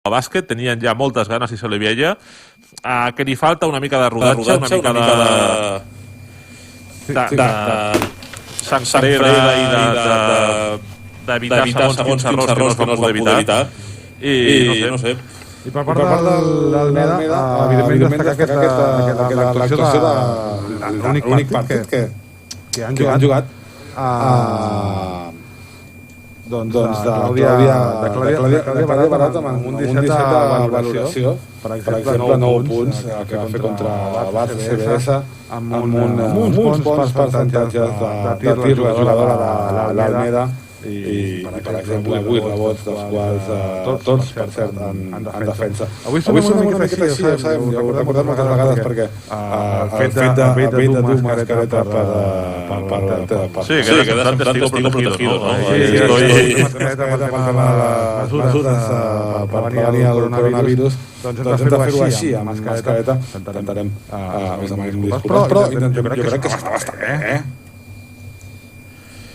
a bàsquet, tenien ja moltes ganes i se li veia, que li falta una mica de rodatge, una mica de sang freda i d'evitar segons quins errors que no es van poder evitar. I no sé. I per part d'Almeda, evidentment destacar l'actuació de l'únic partit que han jugat de Clàudia Barat amb un 17 de valoració, per exemple 9 punts que va fer contra Barça CBS amb uns bons percentatges de tir la jugadora de l'Almeda i per exemple 8 rebots dels quals tots per cert en defensa. Avui som una miqueta així, ja ho sabem, ho he recordat moltes vegades perquè el fet de dur mascareta per sí, que quedas testigo protegido, ¿no? Mesures per prevenir el coronavirus, doncs hem de fer-ho així, amb mascareta. Intentarem més o menys disculpar, però jo crec que s'està bastant bé,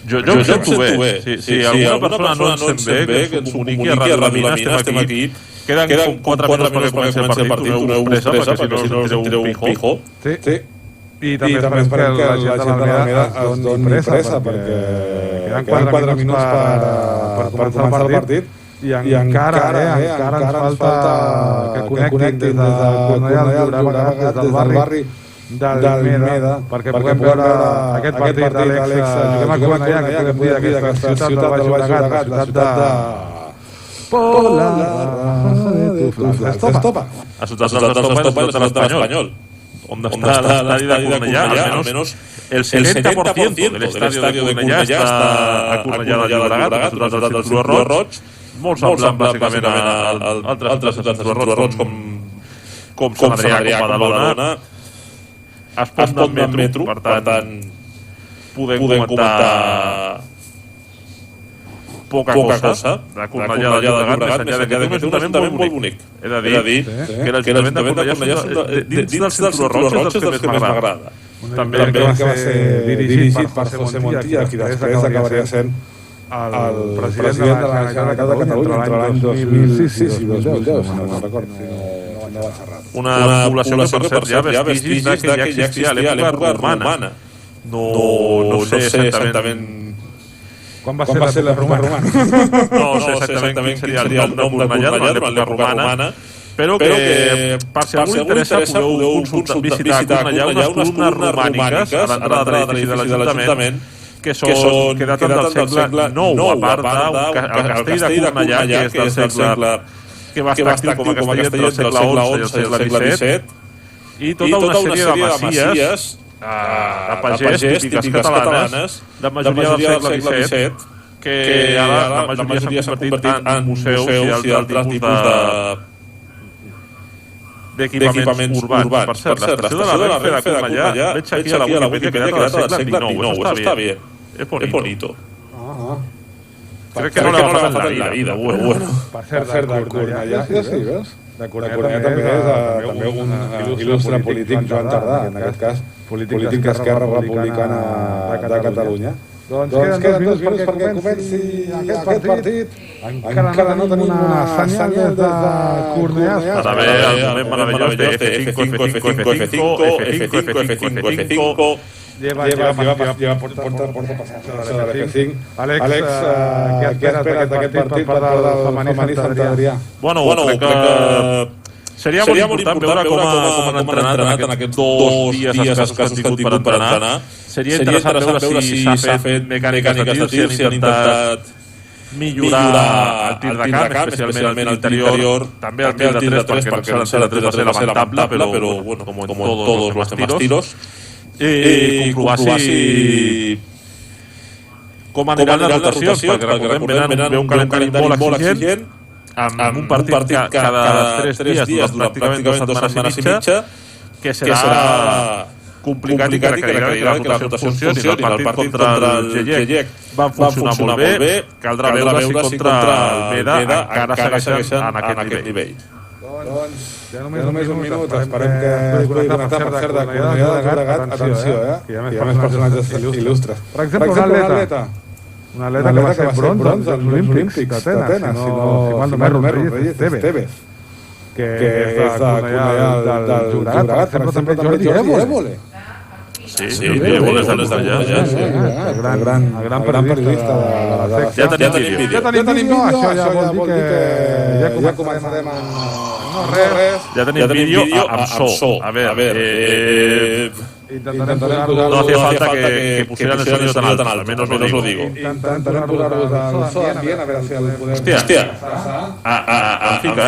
Jo em sento bé. Si alguna persona no ens sent bé, que ens comuniqui a Ràdio Lamina, estem aquí. Queden 4 minuts perquè comenci el partit, doneu pressa, perquè si no us tireu un pijo. Sí. I també esperem que la gent de l'Almeda es doni pressa, perquè queden 4 minuts per començar el partit i encara ens falta que connectin des de Cornellà al Llobregat, des del barri d'Almeda, perquè puguem veure aquest partit, Àlex. Juguem a Cornellà, que podem dir aquesta ciutat del Baix Llobregat, la ciutat de Pola, Estopa. La ciutat d'Estopa és l'Espanyol. On està l'estadi de Cornellà, almenys el 70% de l'estadi de Cornellà està a Cornellà del Llobregat, la ciutat del Círculo Roig, molt semblant bàsicament a altres ciutats del Círculo Roig com Sant Adrià, com Badalona. Es pot anar amb metro, per tant podem comentar poca cosa de Cornellà del Llobregat, més enllà que té un ajuntament molt bonic. He de dir que l'Ajuntament de Cornellà dins del Círculo Roig és dels que més m'agrada. També que va ser dirigit per José Montilla, qui després acabaria sent el president de la Generalitat de Catalunya entre l'any 2006 i 2010, si no me'n recordo. Una població que, per cert, hi ha vestigis que ja existia a l'època romana. No sé exactament... Quan va ser l'època romana? No sé exactament quin seria el nom de Cornellà de l'època romana, però que, per si algú interessa, podeu visitar a Cornellà unes columnes romàniques a l'entrada de l'edifici de l'Ajuntament que daten del segle IX, a part del castell de Cornellà, que és del segle que va estar actiu com a castell entre el segle XI i el segle XVII, i tota una sèrie de masies de pagès típiques catalanes, la majoria del segle XVII, que ara la majoria s'han convertit en museus i altres tipus d'equipaments urbans. Per cert, l'estació de la Renfe de Cornellà, veig aquí a la Wikipedia que data del segle XIX, eso está bien, es bonito. Crec que no l'ha agafat en la vida, bueno. Per cert, de Cornellà, sí, veus? De Cornellà també és també un il·lustre polític, Joan Tardà, en aquest cas, polític d'Esquerra Republicana de Catalunya. Doncs queden 2 minuts perquè comenci aquest partit. Encara no tenim una senyal des de Cornellà. Ara ve el moment meravellós de F5, F5, F5, F5, F5, Lleva porta passació de l'F5. Àlex, què esperes d'aquest partit per part del femení Sant Adrià? Bueno, crec que seria molt important veure com han entrenat en aquests 2 dies escassos que han tingut per entrenar. Seria interessant veure si s'ha fet mecàniques de tir, si han intentat millorar el tir de camp, especialment el interior, també el tir de 3, perquè el tir de 3 va ser lamentable, però com en todos los demás tiros. I comprovar si com aniran les rotacions, perquè recordem, ve un calendari molt exigent, amb un partit cada 3 dies durant pràcticament 2 setmanes i mitja, que serà complicat i que requerirà que les rotacions funcionin. El partit contra el GEG va funcionar molt bé, caldrà veure si contra el Meda encara segueixen en aquest nivell. Doncs, ja només un minut, esperem que es pugui connectar per cert de Cornellà de Llobregat. Atenció, que hi ha més personatges il·lustres. Per exemple, un atleta. Un atleta que va ser bronze als Jocs Olímpics d'Atenes, si mal no m'erro, Reyes Estevez, que és de Cornellà del Llobregat, per exemple, també Jordi Évole. Sí, Évole és d'allà. El gran periodista de la secta. Ja tenim vídeo. Això ja vol dir que ja començarem a... No res. Ja tenim vídeo amb so. A ver, intentarem no hacía falta que pusieran el sonido tan alto, menos lo digo. Intentarem posar-vos al so ambient, a veure si el podem... Hòstia, fica.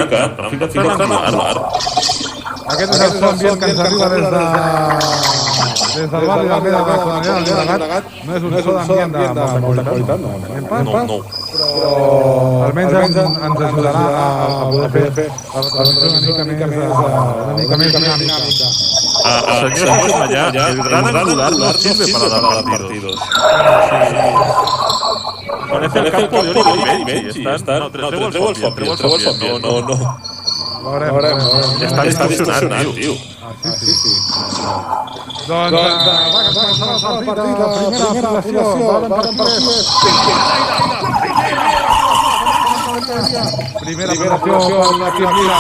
Aquest és el so ambient que ens arriba des del barri del Meda de Cornellà del Llobregat. No és un so d'ambient de molta qualitat, no. Però almenys ens ajudarà a poder fer una mica més dinàmica. Señor Cornellà, el gran angular no sirve para dar partidos. Parece el campo de Oriol i Benji. No, treu el somni. No. Està funcionant, tio. Sí. Doncs va començar el partit, la primera apel·lació. Primera apel·lació amb l'equip Lila.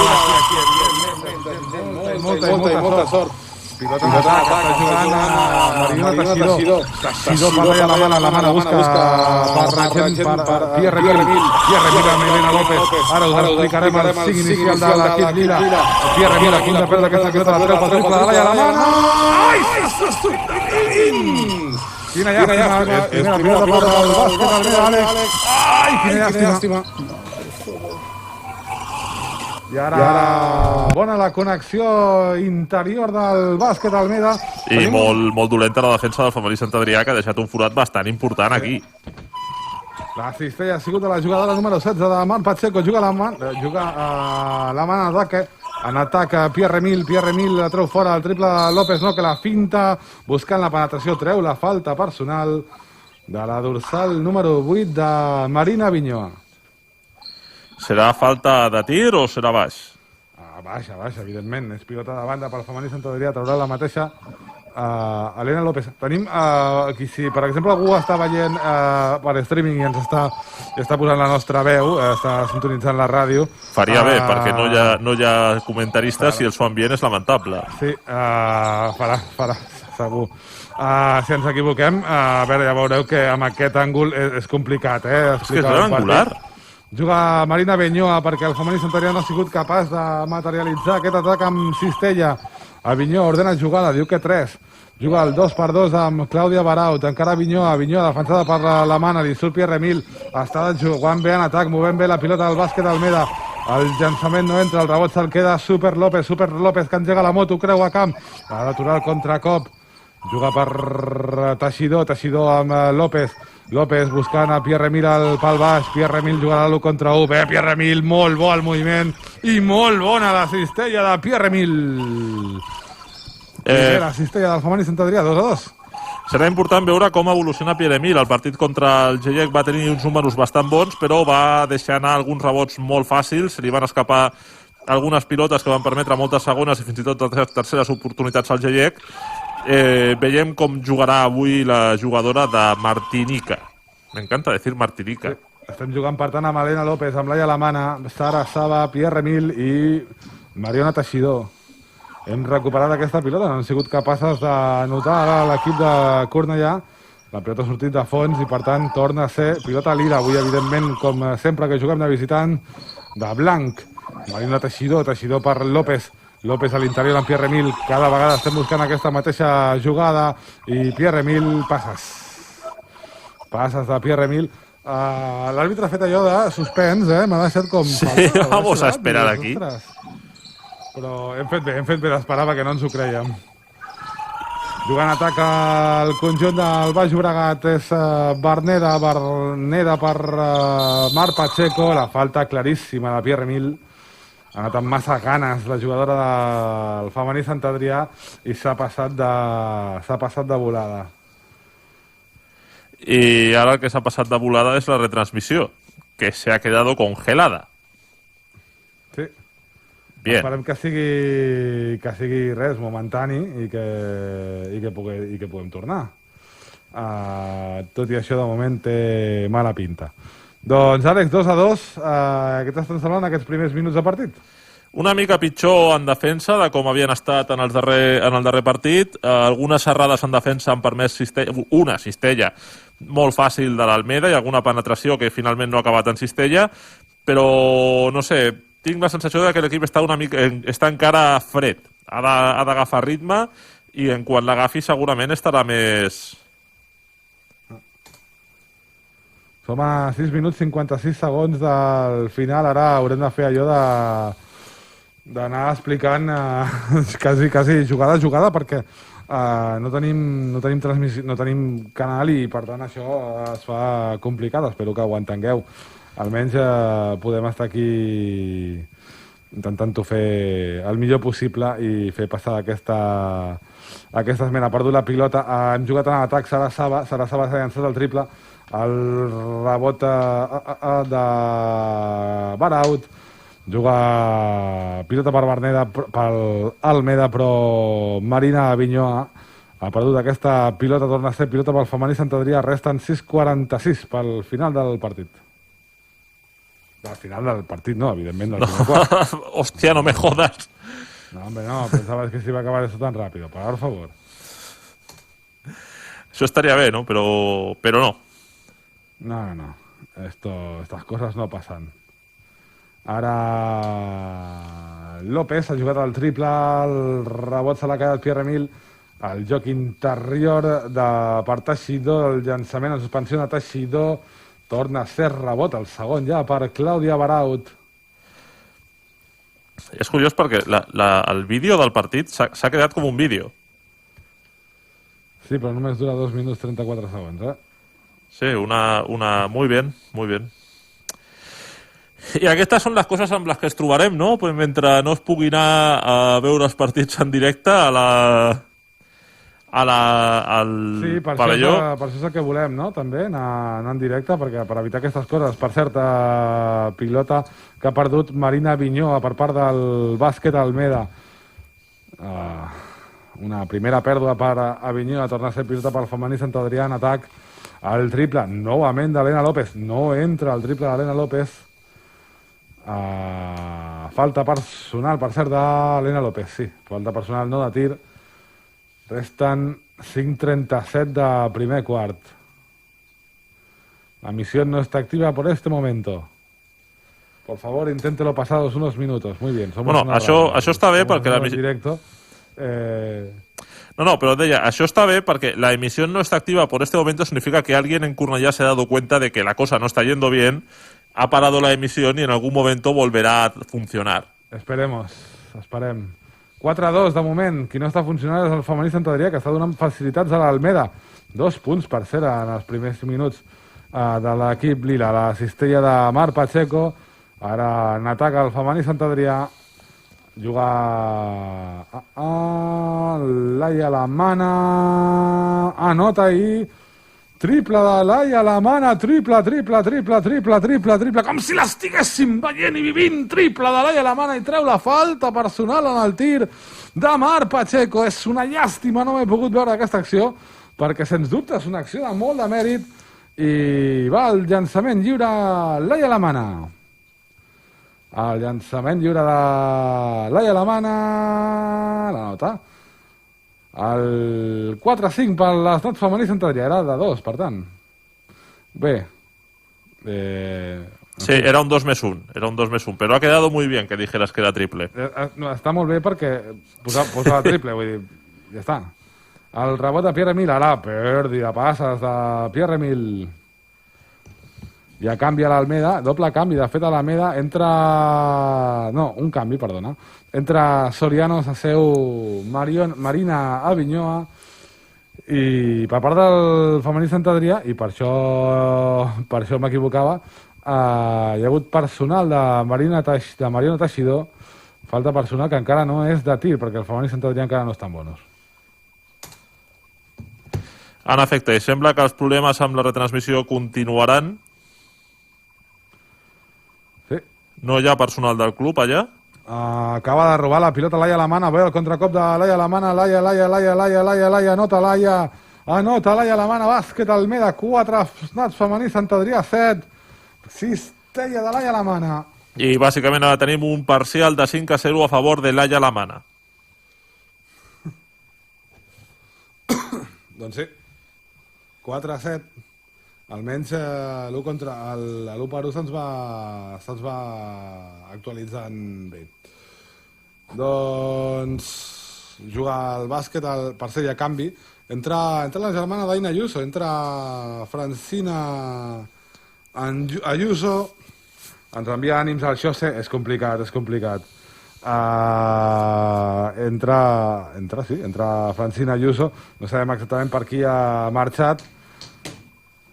Molta sort. Pilota d'atac, està jugant Mariona Teixidor. Teixidor per allà la mana busca per Pierre Mil amb Elena López. Ara us explicarem el 5 inicial de l'equip Lila. Pierre Mil a punt de perdre aquesta pilota, la treu pel triple de la mana. Ai! Quina llàstima. Primera pilota per al bàsquet del Meda, Àlex. Ai, quina llàstima. I ara bona la connexió interior del bàsquet Almeda. I molt dolenta la defensa del femení Sant Adrià, que ha deixat un forat bastant important aquí. La cistella ha sigut de la jugadora número 16 de Mar Pacheco. Juga la mà en atac Pierre Mil la treu fora, el triple López no, que la finta buscant la penetració, treu la falta personal de la dorsal número 8 de Marina Vinyoa. Serà falta de tir o serà baix? Baixa, evidentment. És pilota de banda pel femení Sant Adrià. Traurà la mateixa Elena López. Tenim aquí, si per exemple algú està veient per streaming i ens està posant la nostra veu, està sintonitzant la ràdio. Faria bé, perquè no hi ha comentaristes i el so ambient és lamentable. Sí, farà, segur. Si ens equivoquem, a veure, ja veureu que amb aquest àngul és complicat, És que és gran angular. Juga Marina Vinyoa perquè el femení Sant Adrià no ha sigut capaç de materialitzar aquest atac amb cistella. A Vinyoa ordena jugada, diu que 3. Juga el 2x2 amb Clàudia Baraut. Encara Vinyoa defensada per la mana. Li surt Pierre Mil. Està jugant bé en atac, movent bé la pilota del bàsquet Almeda. El llançament no entra, el rebot se'l queda Super López que engega la moto, creu a camp. Ha d'aturar el contracop. Juga per Teixidor amb López buscant a Pierre Mil pel baix. Pierre Mil jugarà l'1 contra 1. Bé, Pierre Mil, molt bo el moviment i molt bona la cistella de Pierre Mil. La cistella del femení Sant Adrià, 2-2. Serà important veure com evoluciona Pierre Mil. El partit contra el GIEC va tenir uns números bastant bons, però va deixar anar alguns rebots molt fàcils. Li van escapar algunes pilotes que van permetre moltes segones i fins i tot terceres oportunitats al GIEC. Veiem com jugarà avui la jugadora de Martinica. M'encanta dir Martinica. Sí. Estem jugant, per tant, amb Elena López, amb Laia Lamana, Sara Saba, Pierre Mil i Mariona Teixidor. Hem recuperat aquesta pilota, no han sigut capaces d'anotar ara l'equip de Cornellà. La pilota ha sortit de fons i, per tant, torna a ser pilota lila. Avui, evidentment, com sempre que juguem de visitant, de blanc. Mariona Teixidor per López a l'interior amb Pierre Mil. Cada vegada estem buscant aquesta mateixa jugada i Pierre Mil passes de Pierre Mil. L'àrbitre ha fet allò de suspens, m'ha deixat com... Sí, vamos a esperar aquí. Però hem fet bé d'esperar perquè no ens ho creiem. Jugant atac al conjunt del Baix Llobregat és Berneda per Mar Pacheco. La falta claríssima de Pierre Mil. Ha anat amb massa ganes la jugadora del femení Sant Adrià i s'ha passat de volada. I ara el que s'ha passat de volada és la retransmissió, que se ha quedado congelada. Sí. Bien. Esperem que sigui res, momentani i que puguem tornar. tot i això de moment té mala pinta. Doncs Àlex, 2-2, què t'estan semblant aquests primers minuts de partit? Una mica pitjor en defensa de com havien estat en el darrer partit. Algunes errades en defensa han permès una cistella molt fàcil de l'Almeda i alguna penetració que finalment no ha acabat en cistella, però no sé, tinc la sensació de que l'equip està encara fred. Ha d'agafar ritme i en quan l'agafi segurament estarà més... Som a 6 minuts 56 segons del final. Ara haurem de fer allò d'anar explicant quasi jugada a jugada perquè no tenim transmissió, no tenim canal i per tant això es fa complicat. Espero que ho entengueu. Almenys podem estar aquí intentant-ho fer el millor possible i fer passar aquesta esmena. Ha perdut la pilota, hem jugat en atac, Sarasaba s'ha llançat el triple, el rebot de Baraut, juga pilota per Berneda, pel Almeda, però Marina Avinyoa ha perdut aquesta pilota, torna a ser pilota pel femení Sant Adrià, resten 6:46 pel final del partit. Al final del partit no, evidentment del primer quart. Hòstia, no me jodas. No, hombre, no, pensabas que se iba a acabar eso tan rápido, por favor. Eso estaría bien, ¿no? Pero no. No. Estas cosas no pasan. Ara López ha jugat al triple, el rebot se l'ha quedat Pierre Emil, el joc interior per Teixidor, el llançament en suspensió de Teixidor, torna a ser rebot, el segon ja per Clàudia Baraut. És curiós perquè el vídeo del partit s'ha quedat com un vídeo. Sí, però només dura 2 minuts 34 segons, eh? Sí, muy bien, muy bien. I aquestes són les coses amb les que es trobarem, no? Pues mentre no es pugui anar a veure els partits en directe al sí, pavelló. Per això és el que volem, no? També anar en directe, perquè per evitar aquestes coses. Per cert, pilota que ha perdut Marina Avinyoa per part del bàsquet Almeda. Una primera pèrdua per Avinyoa, torna a ser pilota pel femení Sant Adrià en atac. El triple, novament d'Helena López. No entra el triple d'Helena López. Falta personal, per cert, d'Helena López, sí. Falta personal, no de tir. Resten 5:37 de primer quart. La misión no está activa por este momento. Por favor, inténtelo pasados unos minutos. Muy bien. Bueno, això està bé perquè la missió... directo. No, pero deia, això està bé perquè la emisión no está activa por este momento significa que alguien en Cornellà se ha dado cuenta de que la cosa no está yendo bien, ha parado la emisión y en algún momento volverá a funcionar. Esperem. 4-2 de moment. Qui no està funcionant és el femení Sant Adrià, que està donant facilitats a l'Almeda. 2 punts per cert en els primers minuts de l'equip lila. La cistella de Mar Pacheco. Ara en atac el femení Sant Adrià. Juga Laia Lamana. Anota i triple de Laia Lamana. Triple. Com si l'estiguéssim veient i vivint. Triple de Laia Lamana i treu la falta personal en el tir de Mar Pacheco. És una llàstima, no m'he pogut veure aquesta acció, perquè sens dubte és una acció de molt de mèrit. I va el llançament lliure Laia Lamana. El llançament lliure de Laia Lamana, la nota. El 4-5 per l'estat femení Sant Adrià, era de 2, per tant. Bé. Sí, era un 2+1, pero ha quedado muy bien que dijeras que era triple. No, està molt bé perquè posa triple, vull dir, ja està. El rebot de Pierre Emil, ara, pèrdua, passes de Pierre Emil. Ja canvia l'Almeda, doble canvi, de fet a l'Almeda entra... No, un canvi, perdona. Entra Soriano, s'asseu Marina Avinyoa i per part del femení Sant Adrià, i per això m'equivocava, hi ha hagut personal de Mariona Teixidor, falta personal que encara no és de tir, perquè el femení Sant Adrià encara no estan bonos. En efecte, sembla que els problemes amb la retransmissió continuaran. No hi ha personal del club allà? Acaba de robar la pilota Laia Lamana. Ve el contracop de Laia Lamana. Laia, anota Laia. Anota Laia Alemana, bàsquet Almeda, 4, Nats femení, Sant Adrià 7, cistella de Laia Alemana. I bàsicament ara tenim un parcial de 5-0 a favor de Laia Alemana. Doncs sí, 4-7. Almenys l'1 contra l'1 per 1 se'ns va actualitzant bé. Doncs juga al bàsquet, per ser ja canvi. Entra la germana d'Aina Ayuso, entra Francina Ayuso. Ens envia ànims al Xose, és complicat. Entra Francina Ayuso, no sabem exactament per qui ha marxat,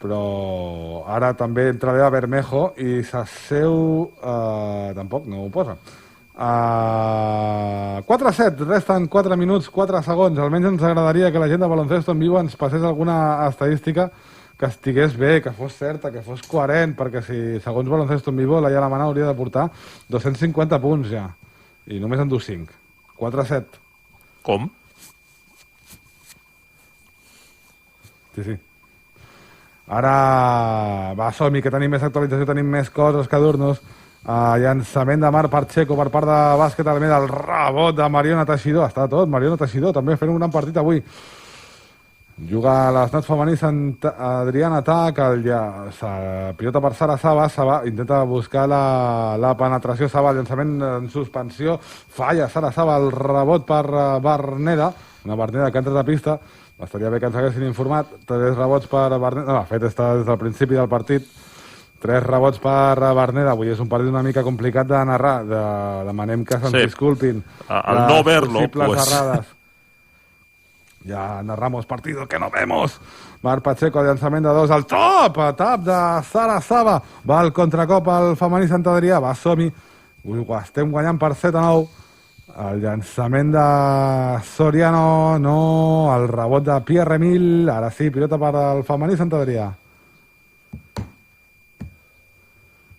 però ara també entra Bea Bermejo i s'asseu... tampoc, no ho posa. 4-7, resten 4 minuts, 4 segons. Almenys ens agradaria que la gent de Baloncesto en viu ens passés alguna estadística que estigués bé, que fos certa, que fos coherent, perquè si segons Baloncesto en vivo la Laia Alemana hauria de portar 250 punts ja, i només en du 5. 4-7. Com? Sí. Ara va, som-hi, que tenim més actualització, tenim més coses que dur-nos. Llançament de Mar Pacheco per part de bàsquet Almeda, el rebot de Mariona Teixidor, està tot, Mariona Teixidor també fent un gran partit avui. Juga a les Nats femení Adriana Tac, pilota per Sara Saba, intenta buscar la penetració Saba, el llançament en suspensió, falla Sara Saba, el rebot per Berneda, una Berneda que ha entrat a pista, estaria bé que ens haguessin informat, 3 rebots per Berneda, no, de fet està des del principi del partit, 3 rebots per Berneda, avui és un partit una mica complicat de narrar, demanem que se'ns disculpin. Al no verlo, pues... errades. Ya narramos partido que no vemos. Mar Pacheco, llançament de 2 al top, tap de Sara Saba, va al contracop al femení Sant Adrià, va som-hi, estem guanyant per 7-9. El llançament de Soriano, no, el rebot de Pierre Emil, ara sí, pilota per al femení Sant Adrià.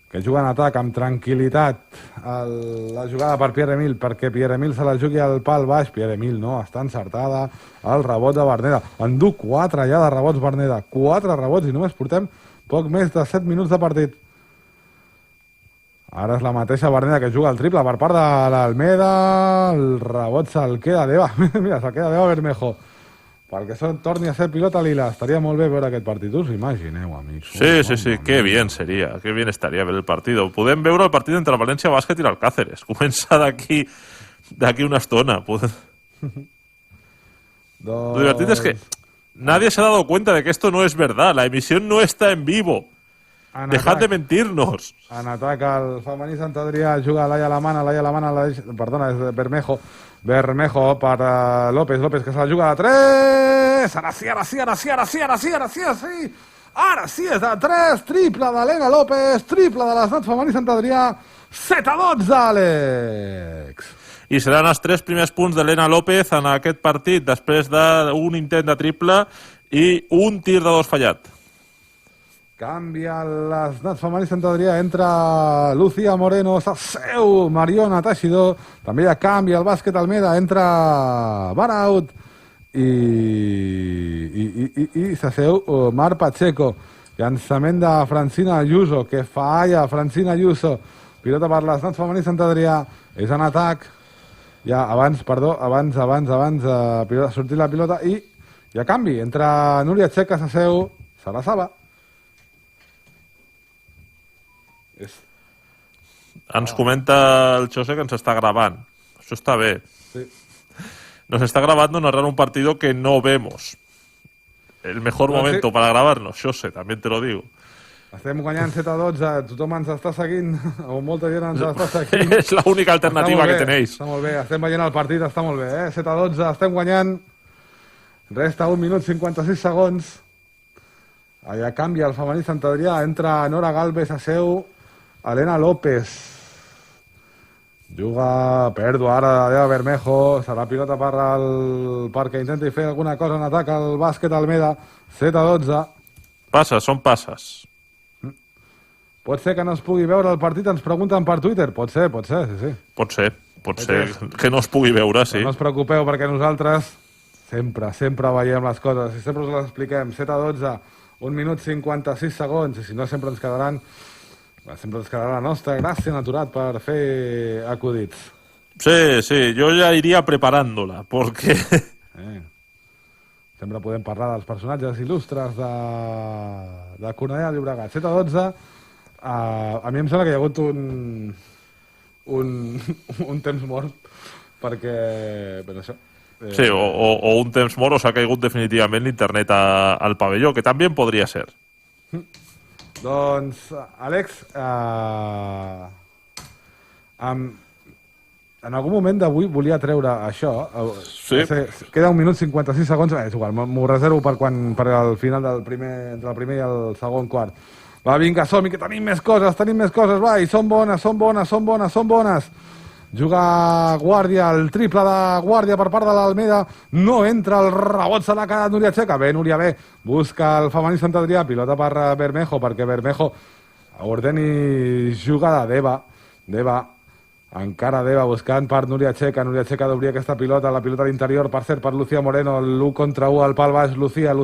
Que juga en atac amb tranquil·litat la jugada per Pierre Emil, perquè Pierre Emil se la jugui al pal baix. Pierre Emil no, està encertada el rebot de Berneda. Endú 4 ja de rebots Berneda, 4 rebots i només portem poc més de 7 minuts de partit. Ara és la mateixa Berneda que juga el triple per part de l'Almeda, el rebot se'l queda Deva, mira, se'l queda Deva Bermejo. Perquè torni a ser pilota lila. Estaria molt bé veure aquest partit. Us imagineu, amics. Sí, qué bien sería. Qué bien estaría ver el partido. Podem veure el partit entre València Bàsquet i l'Alcáceres. Comença d'aquí una estona. Lo divertido es que nadie se ha dado cuenta de que esto no es verdad. La emisión no está en vivo. Dejad de mentirnos. En atac al femení Sant Adrià juga Laia Alemana, perdona, és Bermejo per López que se la juga a 3, ara sí, és de 3, triple d'Helena López, triple de les Nats femení Sant Adrià, 7-12, Àlex. I seran els 3 primers punts d'Helena López en aquest partit, després d'un intent de triple i un tir de 2 fallat. Canvia les Nats femení Sant Adrià, entra Lucía Moreno, s'asseu Mariona Teixidor, també hi ha canvi al bàsquet Almeda, entra Baraut i s'asseu Mar Pacheco. Llançament de Francina Ayuso, que falla Francina Ayuso, pilota per les Nats femení Sant Adrià, és en atac, ja abans sortir la pilota i hi ha canvi, entra Núria Txeca, s'asseu Sara Saba. Ens comenta el Xose que ens està gravant. Això està bé. Sí. Nos está grabando narrar un partido que no vemos. El mejor momento para grabarnos, Xose, también te lo digo. Estem guanyant 7-12, tothom ens està seguint, o molta gent ens està seguint. És l'única alternativa que tenéis. Està molt bé, estem veient el partit, està molt bé, 7-12, estem guanyant. Resta 1 minut 56 segons. Allà canvia el femení Sant Adrià, entra Nora Galvez, asseu Helena López. Juga, perdo ara de Bermejo, serà pilota perquè intenti fer alguna cosa en atac al bàsquet Almeda, 7-12. Passes, són passes. Pot ser que no es pugui veure el partit, ens pregunten per Twitter. Pot ser, sí. Pot ser que no es pugui veure, sí. Però no us preocupeu perquè nosaltres Sempre veiem les coses i sempre us les expliquem. 7-12, 1 minut 56 segons, i si no sempre ens quedarà la nostra gràcia natural per fer acudits. Sí, yo ya iría preparándola, porque... Sempre podem parlar dels personatges il·lustres de Cornellà de Llobregat. 7-12, a mi em sembla que hi ha hagut un temps mort, perquè... Però això... Sí, o un temps mort, o s'ha caigut definitivament l'internet al pavelló, que també podria ser. Doncs, Àlex, en algun moment d'avui volia treure això. Sí. Queda 1 minut 56 segons. És igual, m'ho reservo per al final entre el primer i el segon quart. Va, vinga, som-hi, que tenim més coses, va, i són bones. Juga Guàrdia, el triple de Guàrdia per part de l'Almeda, no entra, el rebot se l'ha quedat Núria Checa, bé, Núria bé, busca el femení Sant Adrià, pilota per Bermejo, perquè Bermejo ordeni jugada, Deva, encara Deva buscant per Núria Checa d'obrir aquesta pilota, la pilota d'interior, per cert, per Lucía Moreno, l'1 contra 1 al pal baix, Lucía,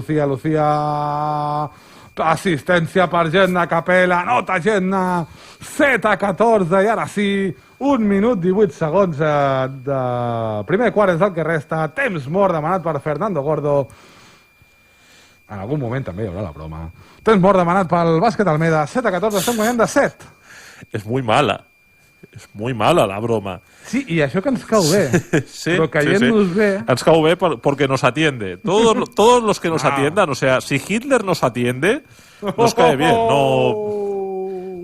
assistència per Genna Capella, nota Genna, 7-14, i ara sí, 1 minut 18 segons de primer quart és el que resta, temps mort demanat per Fernando Gordo. En algun moment també hi haurà la broma. Temps mort demanat pel bàsquet Almeda, 7-14, estem guanyant de 7. És muy mala la broma. Sí, y això que ens cau bé, sí, però caient-nos bé... Ens cau bé porque nos atiende. Todos los que nos atiendan, o sea, si Hitler nos atiende, nos cae bien. No,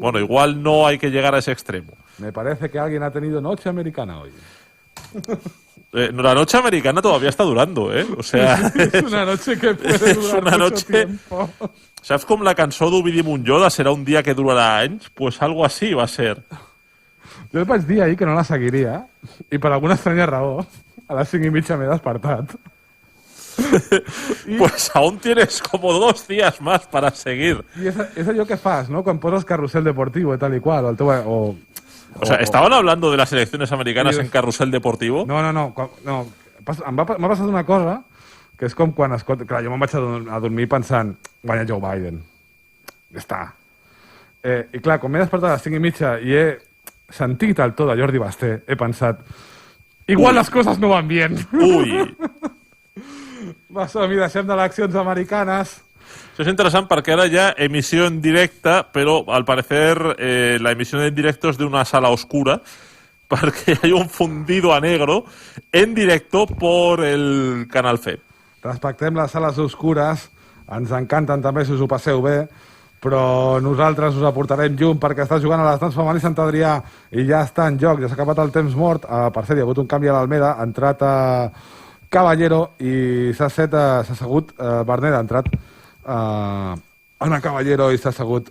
bueno, igual no hay que llegar a ese extremo. Me parece que alguien ha tenido noche americana hoy. La noche americana todavía está durando, ¿eh? O sea... es una noche que puede durar mucho tiempo. ¿Sabes com la cançó d'Ovidi Montllor de Serà un dia que durarà anys? Pues algo así va a ser. Jo vaig dir ahir que no la seguiria i per alguna estranya raó a les 5:30 m'he despertat. Pues aún tienes como 2 días más para seguir. I és allò que fas, no? Quan poses carrusel deportivo i tal i qual. O sea, ¿estaban hablando de las elecciones americanas en carrusel deportivo? No. M'ha passat una cosa que és com quan... Clar, jo me'n vaig a dormir pensant guanya Joe Biden. Ja està. I clar, quan m'he despertat a les 5:30 i he sentit el to de Jordi Basté, he pensat igual les coses no van bien. Ui. Va, som-hi, deixem de eleccions americanes. Això és interessant perquè ara hi ha emissió en directe, però al parecer la emisión en directo es de una sala oscura perquè hay un fundido a negro en directo por el Canal FEP. Respectem les sales oscures, ens encanten també si us ho passeu bé, però nosaltres us aportarem llum perquè està jugant a les Nats femení Sant Adrià i ja està en joc, ja s'ha acabat el temps mort. Per cert, hi ha hagut un canvi a l'Almeda, ha entrat Caballero i s'ha assegut Berneda, ha entrat Ana Caballero i s'ha assegut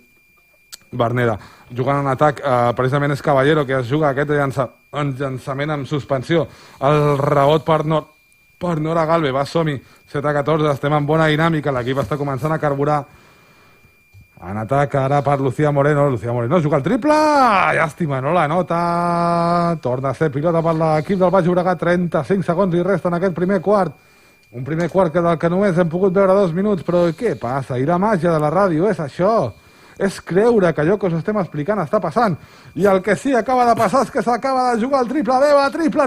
Berneda. Jugant en atac, precisament és Caballero que es juga aquest llançament amb suspensió. El rebot per Nora Galve, va, som-hi, 7-14, estem en bona dinàmica, l'equip està començant a carburar. En atac ara per Lucía Moreno juga el triple, llàstima, no la nota, torna a ser pilota per l'equip del Baix Llobregat, 35 segons i resta en aquest primer quart, un primer quart del que només hem pogut veure 2 minuts, però què passa? I la màgia de la ràdio és això, és creure que allò que us estem explicant està passant, i el que sí acaba de passar és que s'acaba de jugar el triple Deva, triple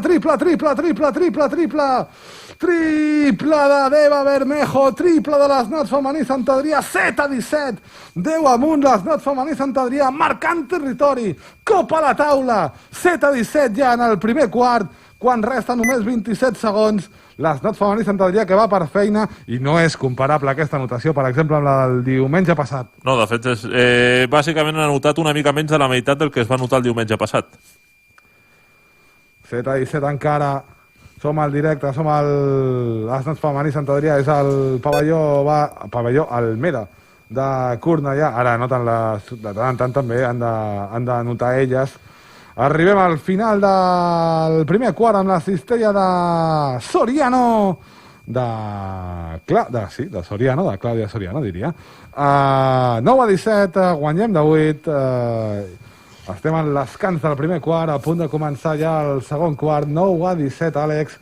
de Deva Bermejo, triple de les Nats femení Sant Adrià, 7-17, 10 amunt les Nats femení Sant Adrià, marcant territori, copa a la taula, 7-17 ja en el primer quart, quan resta només 27 segons, les Nats femení Sant Adrià que va per feina, i no és comparable aquesta anotació, per exemple, amb la del diumenge passat. No, de fet, bàsicament han anotat una mica menys de la meitat del que es va anotar el diumenge passat. 7-17 encara, som al directe, som al les Nats femení Sant Adrià, és el pavelló Almeda de Cornellà, ara anoten de tant en tant també han d'anotar elles. Arribem al final del primer quart amb la cistella de Soriano, de Clàudia Soriano, diria. 9-17, guanyem de 8, estem en l'escans del primer quart, a punt de començar ja el segon quart, 9-17, Àlex.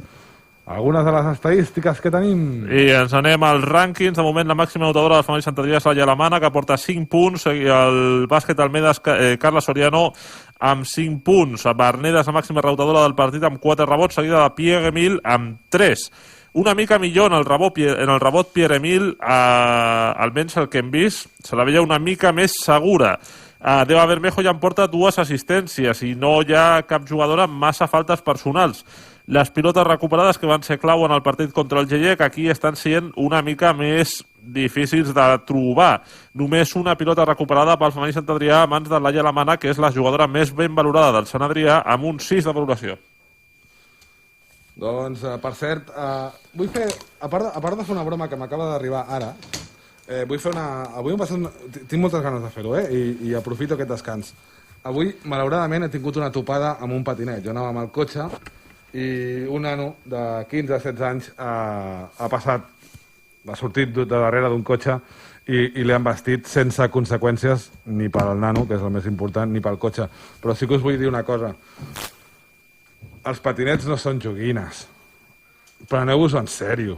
algunes de les estadístiques que tenim. I ens anem als rànquings. De moment, la màxima anotadora del femení Sant Adrià és la Yalamana, que porta 5 punts. I el bàsquet Almeda és Carla Soriano amb 5 punts. Berneda és la màxima rebotadora del partit amb 4 rebots, seguida de Pierre-Emile amb 3. Una mica millor en el rebot Pierre-Emile, almenys el que hem vist, se la veia una mica més segura. Deva Bermejo ja en porta 2 assistències i no hi ha cap jugadora amb massa faltes personals. Les pilotes recuperades, que van ser clau en el partit contra el Gellec, aquí estan sent una mica més difícils de trobar. Només una pilota recuperada pel femení Sant Adrià a mans de Laia Lamana, que és la jugadora més ben valorada del Sant Adrià, amb un 6 de valoració. Doncs, per cert, vull fer, a part de fer una broma que m'acaba d'arribar ara, vull fer una... Avui tinc moltes ganes de fer-ho, i aprofito aquest descans. Avui, malauradament, he tingut una topada amb un patinet. Jo anava amb el cotxe i un nano de 15-16 anys ha sortit de darrere d'un cotxe i l'han vestit sense conseqüències ni pel nano, que és el més important, ni pel cotxe. Però sí que us vull dir una cosa. Els patinets no són joguines. Preneu-vos en sèrio.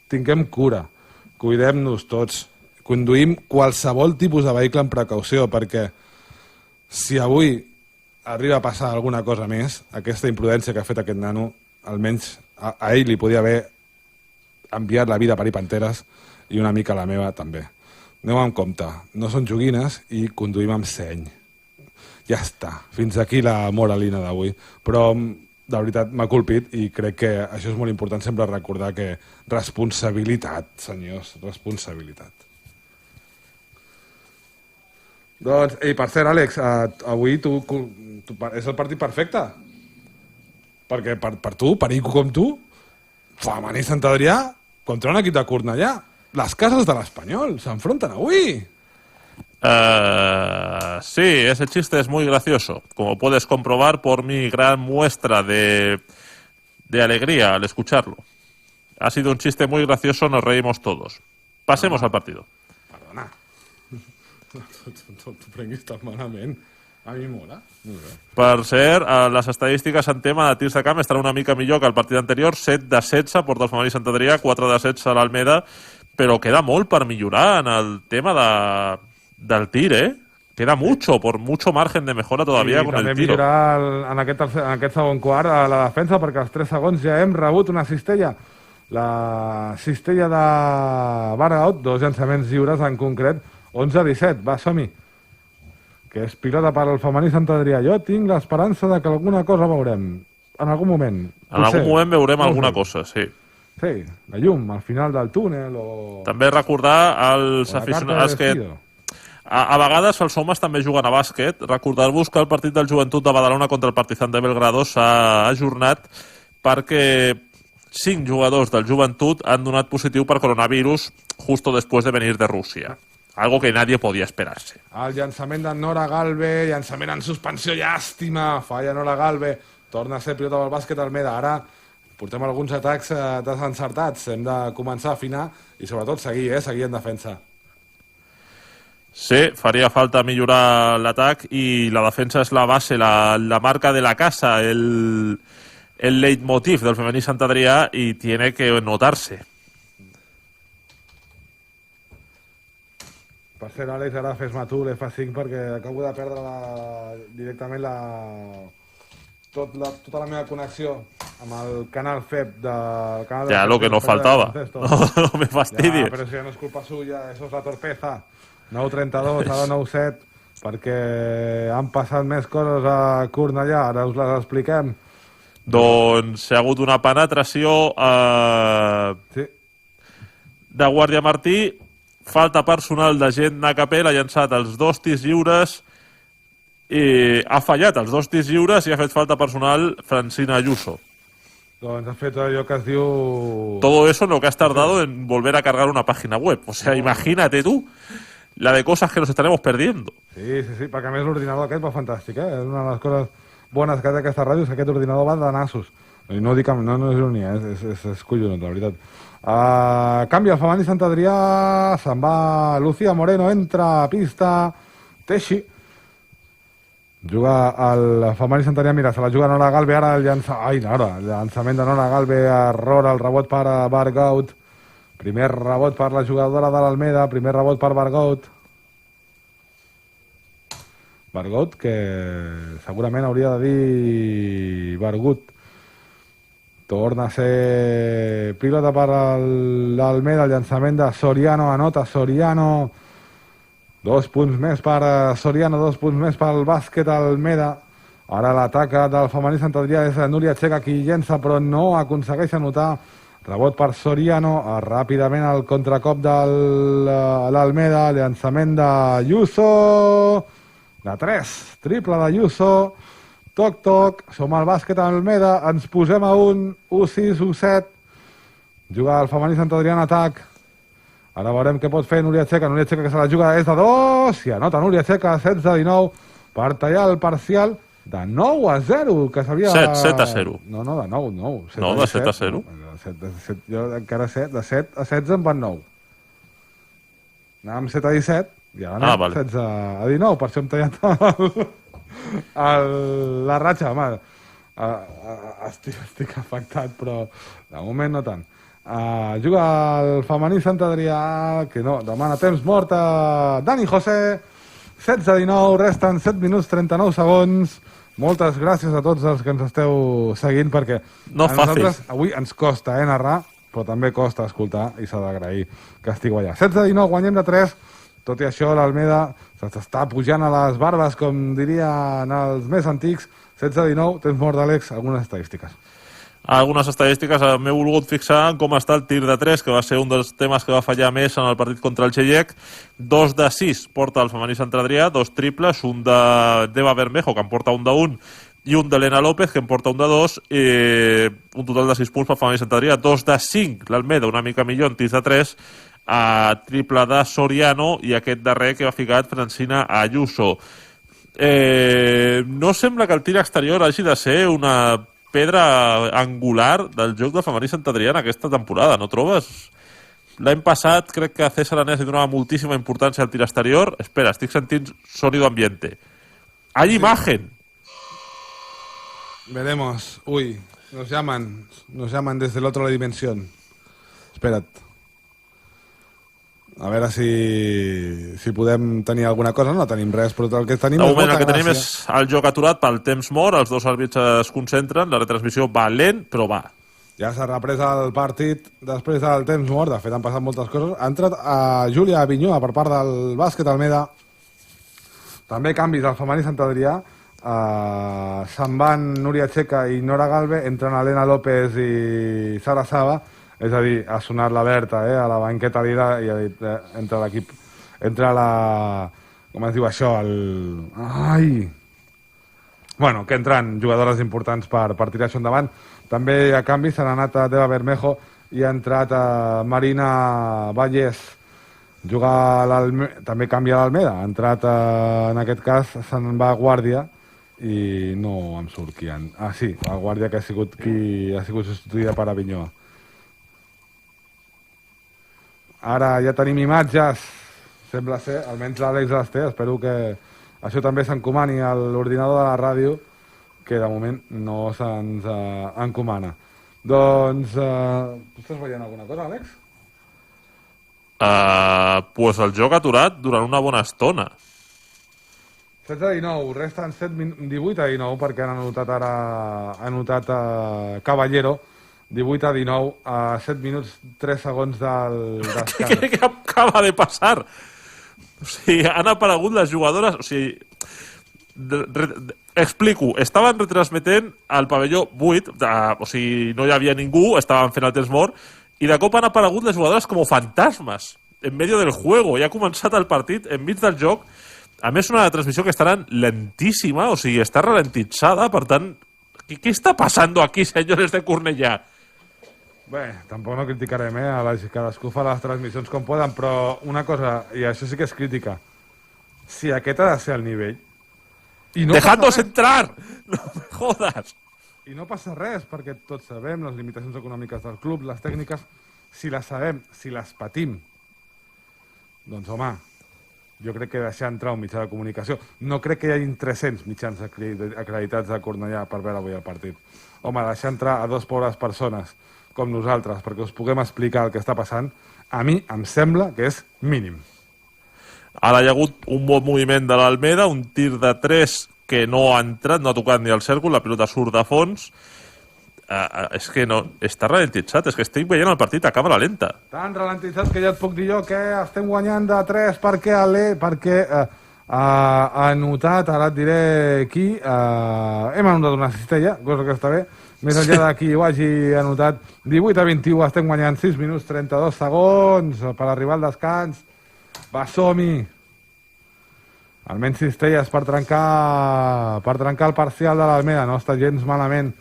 Tinguem cura. Cuidem-nos tots. Conduïm qualsevol tipus de vehicle amb precaució, perquè si avui arriba a passar alguna cosa més, aquesta imprudència que ha fet aquest nano, almenys a ell li podia haver enviat la vida a parir panteres i una mica la meva també. Aneu amb compte, no són joguines i conduïm amb seny. Ja està, fins aquí la moralina d'avui. Però, de veritat, m'ha colpit i crec que això és molt important sempre recordar que responsabilitat, senyors, responsabilitat. Doncs, per cert, Àlex, avui és el partit perfecte. Perquè per tu, perico com tu, femení Sant Adrià contra un equip de Cornellà. Les cases de l'Espanyol s'enfronten avui. Sí, ese chiste es muy gracioso. Como puedes comprobar por mi gran muestra de alegría al escucharlo. Ha sido un chiste muy gracioso, nos reímos todos. Pasemos al partido. Perdona. T'ho prenguis tan malament. A mi mola. Per cert, les estadístiques en tema de tirs de camp estan una mica millor que el partit anterior. 7 de 16 porta el femení Sant Adrià, 4 de 16 a l'Almeda, però queda molt per millorar en el tema del tir, Queda mucho margen de mejora todavía con el tiro. I també millorar en aquest segon quart a la defensa, perquè als 3 segons ja hem rebut una cistella. La cistella de Bargaut, 2 llançaments lliures en concret, 11-17, va, som-hi. Que és pilota per al femení Sant Adrià. Jo tinc l'esperança de que alguna cosa veurem. En algun moment. En algun moment veurem alguna cosa, sí. Sí, la llum, al final del túnel o... També recordar als aficionats que... A vegades els homes també juguen a bàsquet. Recordar-vos que el partit del Joventut de Badalona contra el Partizan de Belgrado s'ha ajornat perquè 5 jugadors del Joventut han donat positiu per coronavirus justo después de venir de Rússia. Algo que nadie podía esperarse. El llançament de Nora Galve, llançament en suspensió, llàstima, falla Nora Galve, torna a ser pilota del bàsquet Almeda. Ara portem alguns atacs desencertats, hem de començar a afinar i sobretot seguir en defensa. Sí, faria falta millorar l'atac i la defensa és la base, la marca de la casa, el leitmotiv del femení Sant Adrià i tiene que notarse. Per cert, Àlex, ara fes-me tu l'F5 perquè acabo de perdre directament tota la meva connexió amb el canal FEP del canal de... Ja, lo que no faltava. No me fastidies. Ja, però si ja no és culpa suya, eso es la torpeza. 9.32, ara 9.7, perquè han passat més coses a Cornellà, ara us les expliquem. Doncs hi ha hagut una penetració de Guàrdia Martí, falta personal de gent Nakapel, ha llançat els 2 tirs lliures i ha fallat els 2 tirs lliures i ha fet falta personal Francina Ayuso. Doncs ha fet allò que es diu... Todo eso en lo que has tardado en volver a cargar una página web. O sea, imagínate tú la de cosas que nos estaremos perdiendo. Sí, perquè a més l'ordinador aquest va fantàstic, És una de les coses bones que té aquesta ràdio, és que aquest ordinador va de nassos. I no dic, no és ironia, és collonut, la veritat. Canvi al femení Sant Adrià, se'n va Lucía Moreno, entra a pista, Teixi. Juga el femení Santarià, mira, se la juga Nora Galve, ara el llançament de Nora Galve, error, el rebot per a Bargout, primer rebot per la jugadora de l'Almeda, primer rebot per Bargout, que segurament hauria de dir Bargut. Torna a ser pilota per l'Almeda, el llançament de Soriano, anota Soriano, 2 punts més per Soriano, 2 punts més pel bàsquet Almeda. Ara l'ataca del femení Sant Adrià és Núria Checa qui llença però no aconsegueix anotar. Rebot per Soriano, ràpidament el contracop de l'Almeda, llançament de Yuso, de 3, triple de Yuso, toc, som al bàsquet Almeda, ens posem a 1-6, 1-7, juga el femení Sant Adrià en atac. Ara veurem què pot fer Núria Checa que se la juga és de 2, i anota Núria Checa, 16-19, per tallar el parcial de 9-0, que s'havia... 7-0. No, de 9. No, de 7-0. Jo encara sé, de 7-16 en van 9. Anàvem 7-17, i ara anem vale. 16-19, per això hem tallat la ratxa, home. Estic afectat, però de moment no tant. Juga el femení Sant Adrià, que no, demana temps mort a Dani José, 16-19, resten 7 minuts 39 segons. Moltes gràcies a tots els que ens esteu seguint, perquè no a nosaltres avui ens costa narrar, però també costa escoltar i s'ha d'agrair que estigueu allà. 16-19, guanyem de 3, tot i això l'Almeda s'està pujant a les barbes, com dirien els més antics. 16-19, temps mort d'Àlex, algunes estadístiques. Algunes estadístiques, m'he volgut fixar en com està el tir de 3, que va ser un dels temes que va fallar més en el partit contra el Xellec. 2 de 6 porta el femení Sant Adrià, 2 triples, un d'Eva Bermejo, que en porta un de 1, i un d'Helena López, que en porta un de 2, un total de 6 punts pel femení Sant Adrià. 2 de 5, l'Almeda, una mica millor en tirs de 3, triple de Soriano, i aquest darrer que ha ficat Francina Ayuso. No sembla que el tir exterior hagi de ser una pedra angular del joc del femení Sant Adrià en aquesta temporada, no trobes? L'any passat crec que a César Anés li donava moltíssima importància al tir exterior. Espera, estic sentint sonido ambiente. ¡Hay imagen! Veremos. Uy, nos llaman desde el otro la dimensión. Espera't. A veure si podem tenir alguna cosa. No tenim res, però el que tenim de moment el que tenim és el joc aturat pel temps mort, els dos àrbits es concentren, la retransmissió va lent, però va. Ja s'ha reprès el partit després del temps mort, de fet han passat moltes coses. Ha entrat a Júlia Avinyó per part del bàsquet Almeda. També canvis al femení Sant Adrià. Se'n van Núria Checa i Nora Galve, entren Helena López i Sara Saba. És a dir, ha sonat l'alerta a la banqueta Lira i ha dit, entre l'equip, entre la... com es diu això? Bueno, que entran jugadores importants per tirar això endavant. També hi ha canvis, s'ha anat a Deva Bermejo i ha entrat a Marina Valles. També canvia l'Almeda. Ha entrat, en aquest cas, se'n va a Guàrdia i no em surt qui... sí, a Guàrdia, que ha sigut qui ha sigut substituïda per Avinyó. Ara ja tenim imatges, sembla ser, almenys l'Àlex les té, espero que això també s'encomani a l'ordinador de la ràdio, que de moment no se'ns encomana. Doncs, tu estàs veient alguna cosa, Àlex? Pues el joc aturat durant una bona estona. 16-19, resten 18-19 perquè han anotat Caballero. 18-19 a 7 minuts 3 segons del descans. Què acaba de passar? O sigui, han aparegut les jugadores... O sigui, explico, estaven retransmetent al pavelló 8, o sigui, no hi havia ningú, estaven fent el temps mort, i de cop han aparegut les jugadores com fantasmes en medio del juego, i ha començat el partit enmig del joc. A més, una transmissió que estarà lentíssima, o sigui, està ralentitzada, per tant, què està passant aquí, senyores de Cornellà? Bé, tampoc no criticarem, cadascú fa les transmissions com poden, però una cosa, i això sí que és crítica, si aquest ha de ser el nivell... ¡Dejadnos entrar! No me jodas! I no passa res, perquè tots sabem les limitacions econòmiques del club, les tècniques, si les sabem, si les patim, doncs home, jo crec que deixar entrar un mitjà de comunicació. No crec que hi hagin 300 mitjans acreditats a Cornellà per veure avui el partit. Home, deixar entrar a 2 pobres persones com nosaltres perquè us puguem explicar el que està passant, a mi em sembla que és mínim. Ara hi ha hagut un bon moviment de l'Almeda, un tir de 3 que no ha entrat, no ha tocat ni el cèrcol, la pilota surt de fons. És que no, està ralentitzat, és que estic veient el partit a càmera lenta. Tan ralentitzat que ja et puc dir jo que estem guanyant de 3 perquè ha anotat, ara et diré qui, hem anotat una cistella, cosa que està bé, més enllà de qui ho hagi anotat 18-21, estem guanyant 6 minuts 32 segons per arribar al descans. Va, som-hi! Almenys cistelles per trencar el parcial de l'Almeda, no està gens malament.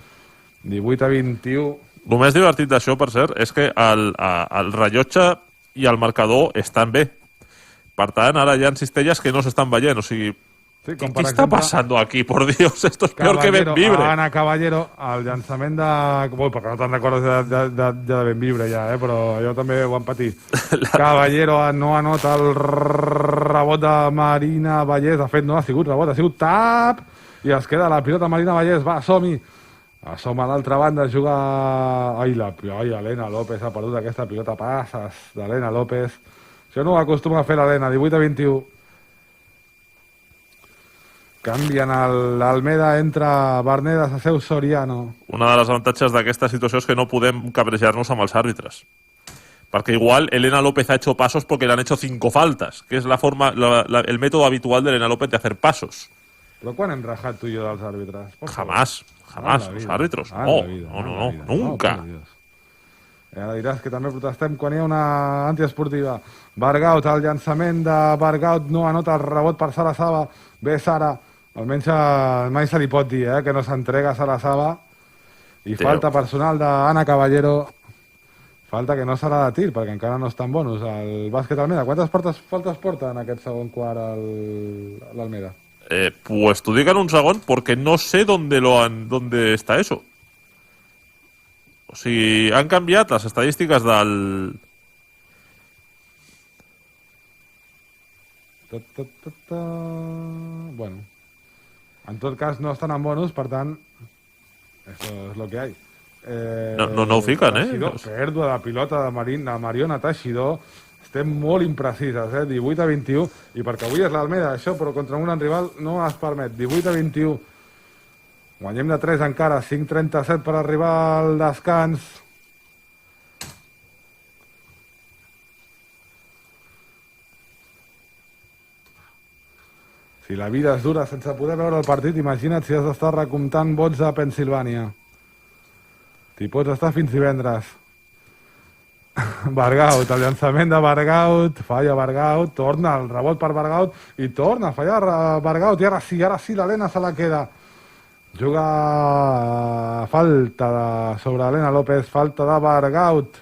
18-21. El més divertit d'això, per cert, és que el rellotge i el marcador estan bé. Per tant, ara hi ha cistelles que no s'estan veient, o sigui... Sí, ¿Qué está pasando aquí? Por Dios, esto es peor que Benvibre. Ana Caballero, el llançament de... Ui, perquè no te'n recordes de Benvibre ja, però jo també ho hem patit. Caballero no anota el rebot de Marina Vallès. De fet, no ha sigut rebot, ha sigut tap. I es queda la pilota Marina Vallès. Va, som-hi. Som a l'altra banda, juga... Ai, Helena López ha perdut aquesta pilota. Passes d'Helena López. Això no ho acostuma a fer l'Helena. 18-21. Canvien l'Almeda, entra Barnedas a seu Soriano. Una de les avantatges d'aquesta situació és que no podem cabrejar-nos amb els àrbitres. Perquè igual Elena López ha hecho pasos porque le han hecho 5 faltas, que es la forma, el método habitual de Elena López de hacer pasos. Però quan hem rajat tu i jo dels àrbitres? Jamás, los árbitros. No, nunca. Ara diràs que també protestem quan hi ha una antiesportiva. Bargaut, el llançament de Bargaut no anota el rebot per Sara Saba. Bé, Sara, almenys mai se li pot dir que no s'entrega Sara Saba. I falta personal d'Anna Caballero. Falta que no serà de tir, perquè encara no estan bonus el bàsquet Almeda. Quantes faltes porta en aquest segon quart l'Almeda? Pues t'ho dic en un segon, porque no sé dónde está eso. O sigui, han canviat les estadístiques del... Bueno, en tot cas no estan en bonus, per tant, això és lo que hay. No ho fiquen, Pèrdua de pilota de Mariona Teixidor. Estem molt imprecises, 18-21, i perquè avui és l'Almeda, això, però contra un gran rival no es permet. 18-21. Guanyem de 3 encara, 5-37 per arribar al descans. Si la vida és dura sense poder veure el partit, imagina't si has d'estar recomptant vots a Pennsilvània. T'hi pots estar fins divendres. Bargaut, el llançament de Bargaut, falla Bargaut, torna el rebot per Bargaut i torna a fallar Bargaut, i ara sí, l'Helena se la queda. Juga falta sobre Helena López, falta de Bargaut.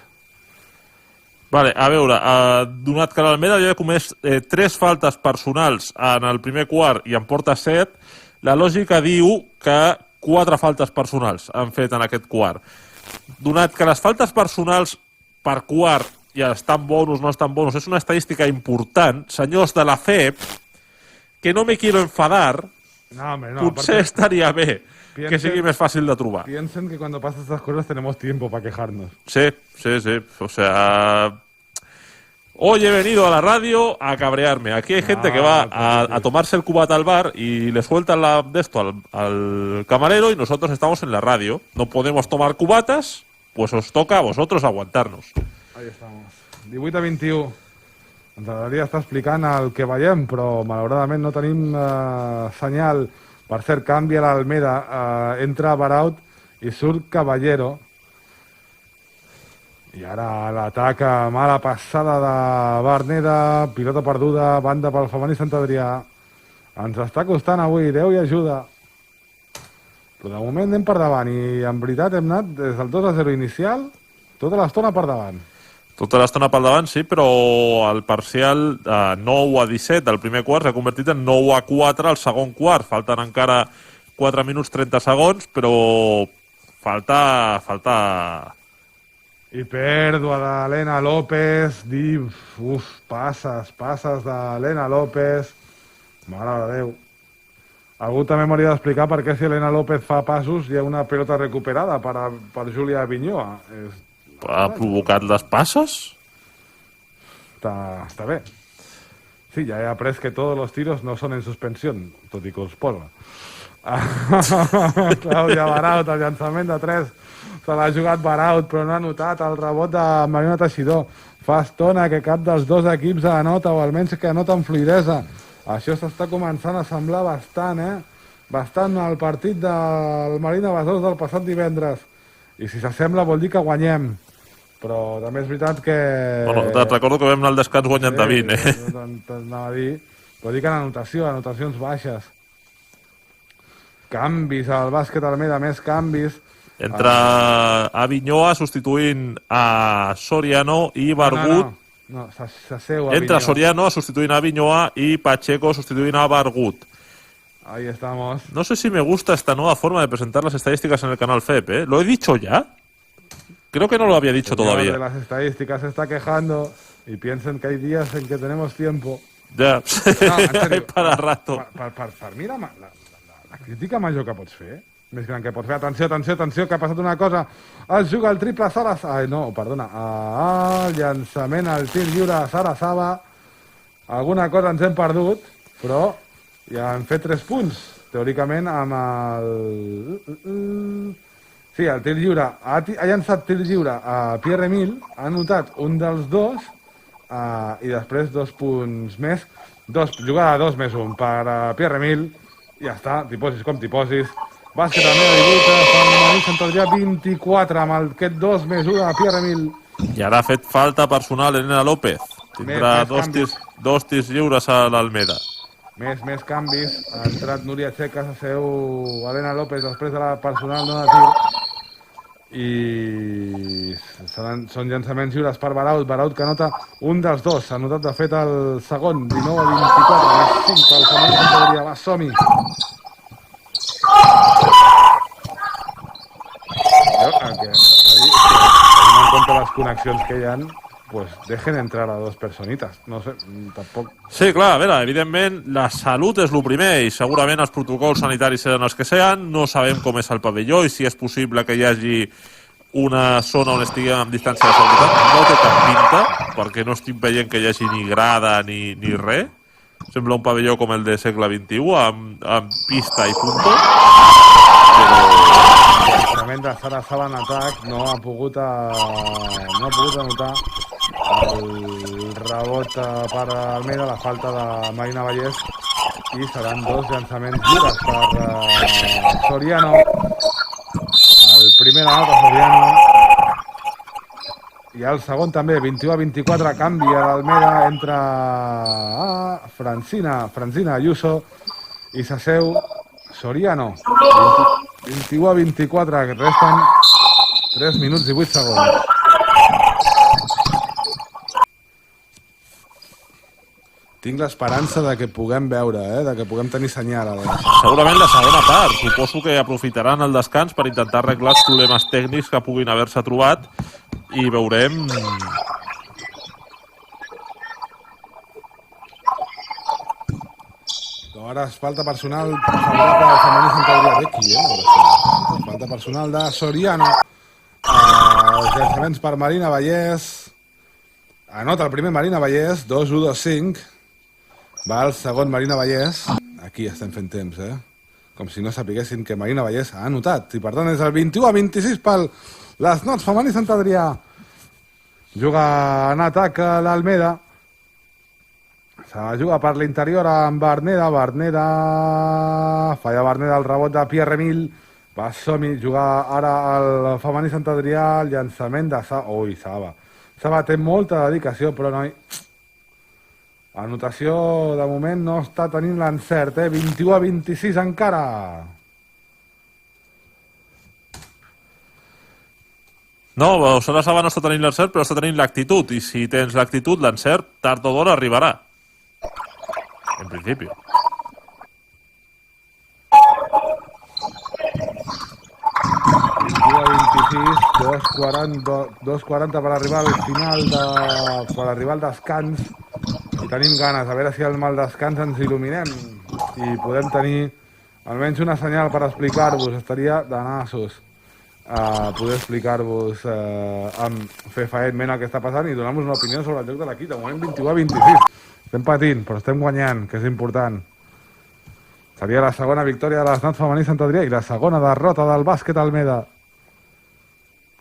Vale, a veure, donat que l'Almeda ja ha comès 3 faltes personals en el primer quart i en porta 7, la lògica diu que 4 faltes personals han fet en aquest quart. Donat que les faltes personals per quart ja estan bonus, no estan bonus, és una estadística important, senyors de la FEP, que no me quiero enfadar, potser estaria bé que sigui més fàcil de trobar. Piensen que cuando pasan estas cosas tenemos tiempo para quejarnos. Sí. O sea, hoy he venido a la radio a cabrearme. Aquí hay gente que va a tomarse el cubata al bar y le sueltan de esto al camarero y nosotros estamos en la radio. No podemos tomar cubatas, pues os toca a vosotros aguantarnos. Ahí estamos. 18-21. Ens agradaria estar explicant el que veiem, però malauradament no tenim senyal. Per cert, canvia l'Almeda, entra Baraut i surt Caballero. I ara l'atac, mala passada de Barneda, pilota perduda, banda pel femení Sant Adrià. Ens està costant avui, Déu i ajuda. Però de moment anem per davant i en veritat hem anat des del 2-0 inicial tota l'estona per davant. Tota l'estona pel davant, sí, però el parcial 9-17 del primer quart s'ha convertit en 9-4 al segon quart. Falten encara 4 minuts 30 segons, però falta I pèrdua d'Helena López. Passes d'Helena López. Mare de Déu. Algú també m'hauria d'explicar per què si Helena López fa passos hi ha una pelota recuperada per Júlia Viñoa. Ha provocat les passes? Està bé. Sí, ja he après que tots els tiros no són en suspensió, tot i que els posa. Clàudia Baraut, el llançament de 3. Se l'ha jugat Baraut, però no ha notat el rebot de Mariona Teixidor. Fa estona que cap dels dos equips anota, o almenys que anota amb fluidesa. Això s'està començant a semblar bastant, bastant al partit del Marina Besòs del passat divendres. I si s'assembla vol dir que guanyem. Però també és veritat que... Bueno, te'n recordo que vam anar al descans guanyant de 20, Anava a dir. Però dic en anotacions baixes. Canvis al bàsquet Almeda, més canvis. Entra Avinyoa substituint a Soriano i Bargut. No, s'asseu a Entra Soriano substituint a Avinyoa y Pacheco sustituint a Bargut. Ahí estamos. No sé si me gusta esta nueva forma de presentar las estadísticas en el canal FEP, ¿eh? ¿Lo he dicho ya? Creo que no lo había dicho todavía. De las estadísticas se está quejando y piensen que hay días en que tenemos tiempo. Ja, no, en serio, para rato. Per mi la crítica major que pots fer, més gran que pots fer, atenció, que ha passat una cosa, es juga el triple Sara... Ai, no, perdona, el llançament al tir lliure a Sara Saba, alguna cosa ens hem perdut, però ja hem fet 3 punts, teòricament amb el... Sí, el tir lliure, ha llançat tir lliure a Pierre-Emile, ha notat un dels dos, i després 2 punts més, jugada 2 més 1 per Pierre-Emile, i ja està, t'hi com t'hi posis. Bàsquet a Meda 18, femení Sant Adrià 24, amb aquest 2 més 1 de Pierre-Emile. I ara ha fet falta personal Elena López. Tindrà dos tirs lliures a l'Almeda. Més canvis. Ha entrat Núria Checa, s'asseu Elena López després de la personal no de tir. I són llançaments lliures per Baraut que anota un dels dos. S'ha notat de fet el segon, 19-24, més 5 pel femení Sant Adrià. Va, som-hi. Tenint en compte les connexions que hi ha, pues dejen entrar a 2 personitas. No sé, tampoc... Sí, clar, a veure, evidentment la salut és el primer i segurament els protocols sanitaris seran els que sean. No sabem com és el pavelló i si és possible que hi hagi una zona on estiguem amb distància de seguretat. No té cap pinta, perquè no estic veient que hi hagi ni grada ni res. Sembla un pavelló com el de segle XXI, amb pista i punto. Però el de Sara Saba en atac no ha pogut anotar el rebot per Almeda, la falta de Marina Vallès, i seran 2 llançaments lliures per Soriano. El primer de nota Soriano i el segon també, 21-24, canvia l'Almeda, entra Francina Ayuso i s'asseu Soriano. 21-24, que resten 3 minuts i 8 segons. Tinc l'esperança de que puguem veure, de que puguem tenir senyal. Segurament la segona part. Suposo que aprofitaran el descans per intentar arreglar els problemes tècnics que puguin haver-se trobat i veurem... Ara es falta personal favorable al femení Sant Adrià d'Equi, falta personal de Soriano. Els llançaments per Marina Vallès. Anota el primer Marina Vallès, 2-1-2-5. Va el segon Marina Vallès. Aquí estem fent temps, com si no sapiguessin que Marina Vallès ha anotat. I per tant és el 21-26 pel les Nots femení Sant Adrià. Juga en atac l'Almeda. Se la juga per l'interior amb Berneda. Falla Berneda el rebot de Pierre-Emile. Va, som-hi. Juga ara el femení Sant Adrià. El llançament de Saba. Saba té molta dedicació, però no... Anotació, de moment, no està tenint l'encert, 21-26 encara. No, Sara Saba no està tenint l'encert, però està tenint l'actitud. I si tens l'actitud, l'encert, tard o d'hora arribarà. En principi. 2:40 per arribar al final per arribar al descans, i tenim ganes, a veure si al descans ens il·luminem i podem tenir almenys una senyal per explicar-vos. Estaria de nassos poder explicar-vos fefaentment el que està passant i donar-vos una opinió sobre el joc de l'equip. De moment 21-26. Estem patint, però estem guanyant, que és important. Seria la segona victòria de l'Snat femení Sant Adrià i la segona derrota del bàsquet Almeda.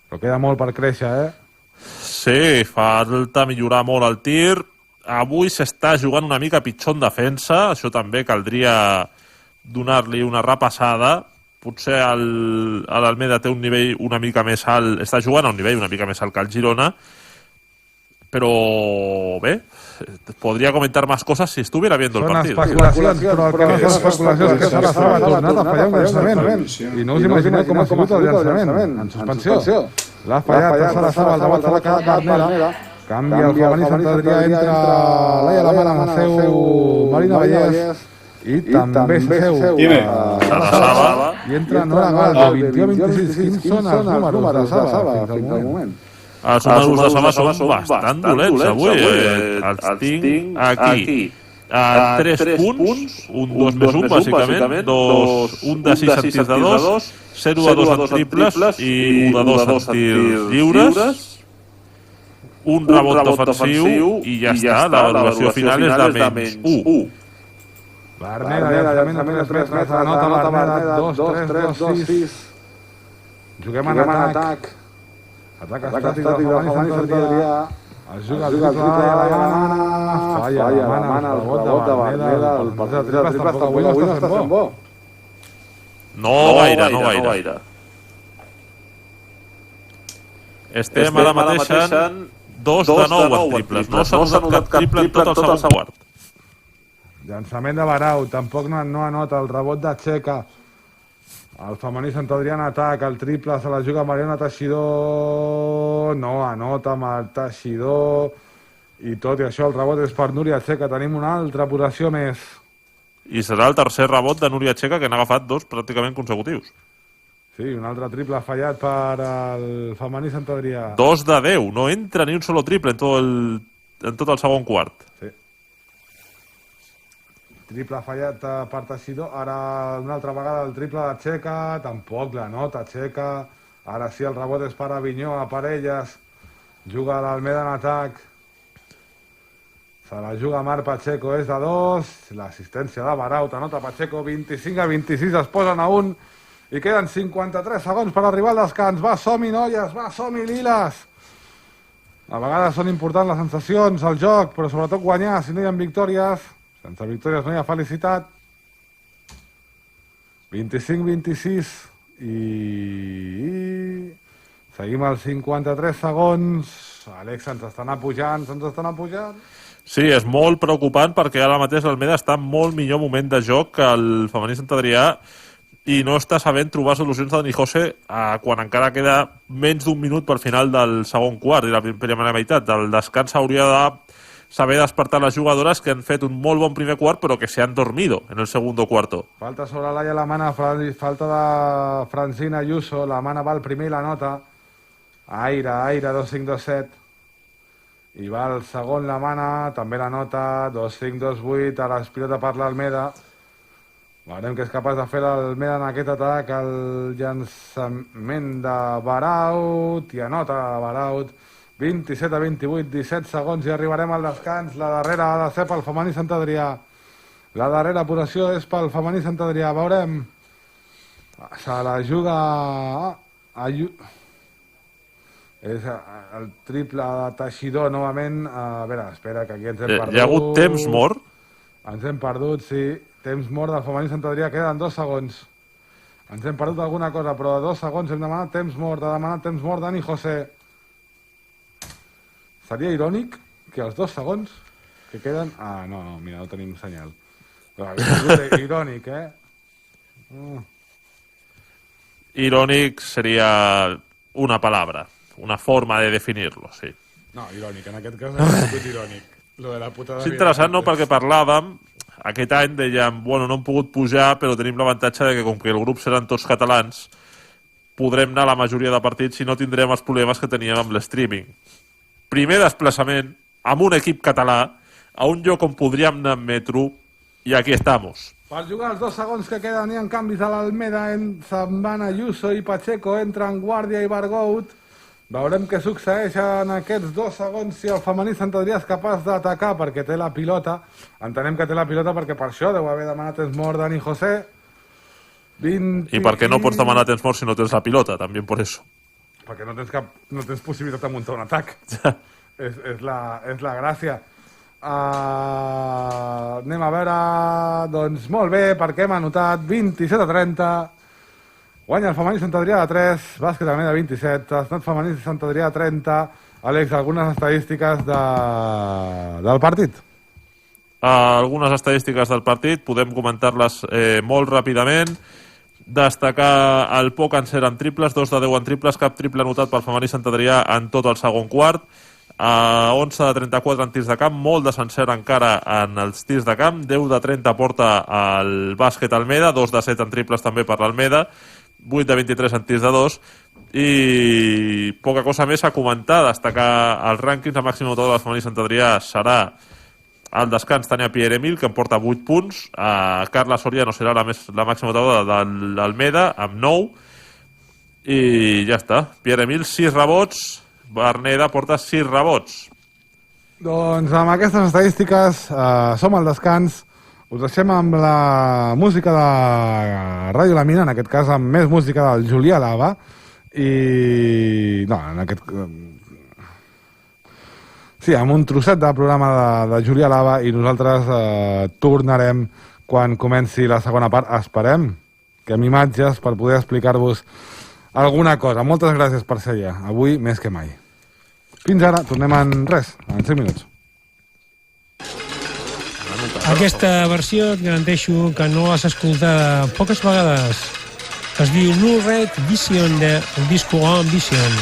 Però queda molt per créixer, Sí, falta millorar molt el tir. Avui s'està jugant una mica pitjor en defensa. Això també caldria donar-li una repassada. Potser l'Almeda té un nivell una mica més alt, està jugant a un nivell una mica més alt que el Girona, però bé, podria comentar más cosas si estuviera viendo el partit. Són especulacions, però el que no són especulacions és que s'ha tornat a fallar un llançament. I no us imagineu com ha sigut el llançament, en suspensió. L'ha fallat, passa la Saba, al davant se l'ha quedat Bernera, canvia el femení Sant Adrià, entra Laia Lamana, Maceu, Marina Vallès, i també seu Saba i entra Nora Galdo, 21-26. Quins són els números de Saba fins al moment? Els números de Saba són bastant dolents avui. Els tinc aquí. 3 punts, un 2+1 bàsicament, un de 6 en tirs de 2, 0 de 2 en triples i 1 de 2 en tirs lliures, un rebot ofensiu i ja està. La valoració final és de -1. Bernera, llançament de 3 metres, anota Bernera, 2-3-2-6. Juguem en atac. Atac estàtic del femení Sant Adrià. Es juga el triple de Lamana. Falla Lamana, el rebot de Bernera. El partit de triples tampoc avui no està sent bo. No gaire. Estem ara mateix en 2 de 9 en triples. No s'ha notat cap triple en tot el segon quart. Llançament de Barau, tampoc no anota el rebot de Txeca. El femení Sant Adrià en atac, el triple se la juga Mariana Teixidor, no anota amb el Teixidor, i tot i això el rebot és per Núria Txeca. Tenim una altra possessió més. I serà el tercer rebot de Núria Txeca, que n'ha agafat 2 pràcticament consecutius. Sí, un altre triple fallat per el femení Sant Adrià. 2 de 10, no entra ni un solo triple en tot el segon quart. Sí. Triple fallat per Teixidor, ara una altra vegada el triple de Txeca, tampoc la nota Txeca, ara sí el rebot és per Avinyó, a parelles, juga l'Almeda en atac, se la juga Marc Pacheco, és de 2, l'assistència de Barau, anota Pacheco, 25-26, es posen a 1, i queden 53 segons per arribar al descans. Va, som-hi, noies, va, som-hi, liles! A vegades són importants les sensacions, el joc, però sobretot guanyar, si no hi ha victòries. Sense victòries no hi ha felicitat. 25-26 i seguim als 53 segons. Alex, ens estan apujant. Sí, és molt preocupant perquè ara mateix l'Almeda està en molt millor moment de joc que el femení Sant Adrià i no està sabent trobar solucions de Dani José quan encara queda menys d'un minut per final del segon quart i la primera meitat. Del descans hauria de saber despertar les jugadores que han fet un molt bon primer quart però que se han dormido en el segundo cuarto. Falta sobre Laia Lamana, falta de Francina Ayuso, Lamana va el primer i la nota. Aire, 2-5-2-7. I va el segon Lamana, també la nota, 2-5-2-8, ara es pilota per l'Almeda. Veurem que és capaç de fer l'Almeda en aquest atac, el llançament de Baraut, i anota Baraut. 27-28, 17 segons i arribarem al descans. La darrera ha de ser pel femení Sant Adrià. La darrera possessió és pel femení Sant Adrià. Veurem. Se la juga... És el triple de Teixidor novament. A veure, espera, que aquí ens hem perdut. Hi ha hagut temps mort? Ens hem perdut, sí. Temps mort del femení Sant Adrià. Queden 2 segons. Ens hem perdut alguna cosa, però de 2 segons hem demanat temps mort. Ha demanat temps mort Dani José. Seria irònic que els 2 segons que queden... Ah, no, mira, no tenim senyal. Irònic, Irònic seria una palabra, una forma de definir-lo, sí. No, irònic, en aquest cas és irònic. Lo de la putada. És interessant, no?, perquè parlàvem, aquest any dèiem, bueno, no hem pogut pujar, però tenim l'avantatge de que com que el grup seran tots catalans, podrem anar a la majoria de partits i no tindrem els problemes que teníem amb l'streaming. Primer desplaçament amb un equip català a un lloc on podríem anar en metro i aquí estamos. Per jugar els 2 segons que queden hi ha canvis a l'Almeda, se'n van Ayuso i Pacheco, entren Guàrdia i Bargout. Veurem què succeeix en aquests 2 segons, si el femení Sant Adrià és capaç d'atacar perquè té la pilota. Entenem que té la pilota perquè per això deu haver demanat temps mort Dani José. 20... I perquè no pots demanar temps mort si no tens la pilota, també per això. Perquè no tens possibilitat de muntar un atac. és la gràcia. Anem a veure, doncs molt bé, perquè hem anotat 27-30. Guanya el femení Sant Adrià de 3, bàsquet Almeda 27, estat femení Sant Adrià 30. Àlex, algunes estadístiques del partit. Algunes estadístiques del partit, podem comentar-les molt ràpidament. Destacar el poc encert en triples, 2 de 10 en triples, cap triple anotat pel femení Sant Adrià en tot el segon quart. 11 de 34 en tirs de camp, molt de sencer encara en els tirs de camp, 10 de 30 porta el bàsquet Almeda, 2 de 7 en triples també per l'Almeda, 8 de 23 en tirs de 2, i poca cosa més a comentar. Destacar els rànquings, el màxim notador del femení Sant Adrià serà al descans Tania Pierre-Emil, que em porta 8 punts, Carla Soriano serà la màxima notadora de l'Almeda amb 9, i ja està. Pierre-Emil 6 rebots, Berneda porta 6 rebots. Doncs amb aquestes estadístiques som al descans. Us deixem amb la música de Ràdio La Mina, en aquest cas amb més música del Julià Lava. I... no, en aquest... sí, amb un trosset de programa de Julià Lava, i nosaltres tornarem quan comenci la segona part. Esperem que amb imatges per poder explicar-vos alguna cosa. Moltes gràcies per ser allà, avui més que mai. Fins ara, tornem en 5 minuts. Aquesta versió et garanteixo que no l'has escoltat poques vegades. Es diu Blue Red Vision del disco Ambition.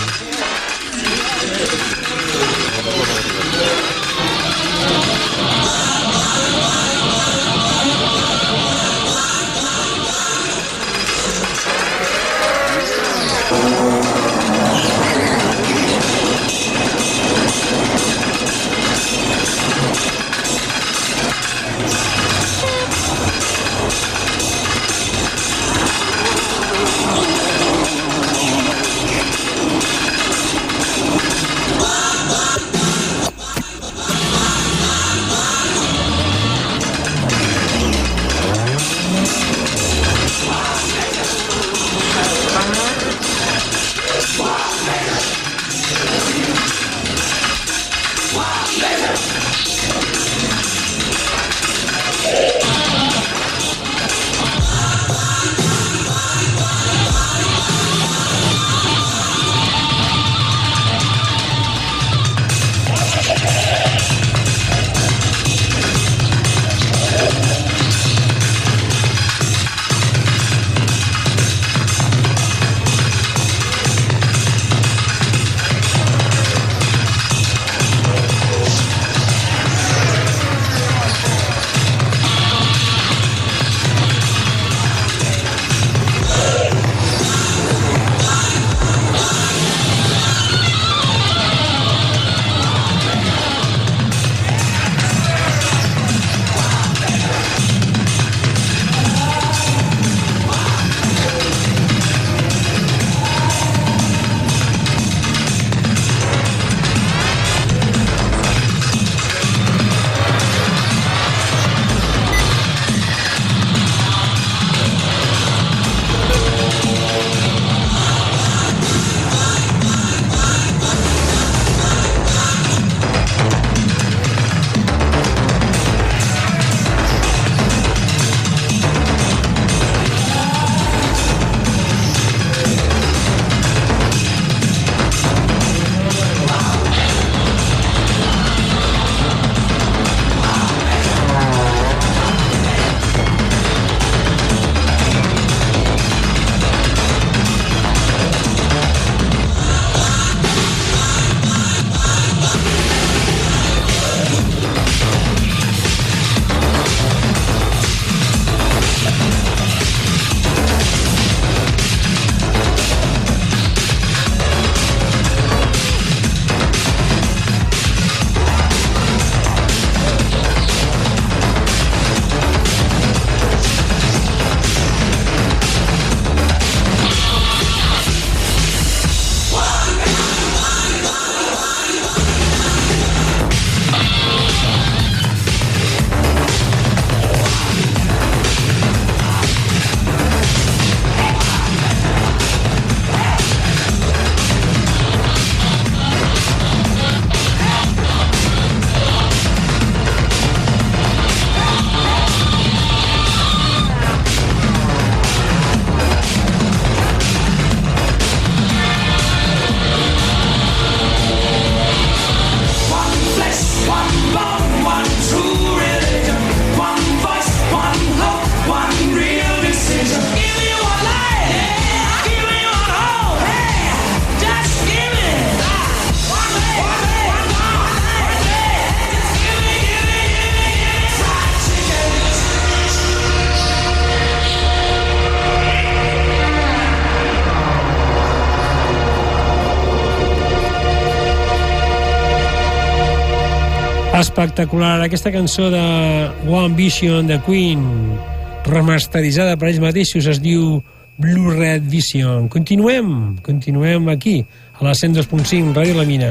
Espectacular, aquesta cançó de One Vision de Queen, remasteritzada per ells mateixos, es diu Blue Red Vision. Continuem aquí, a la 102.5, Ràdio La Mina.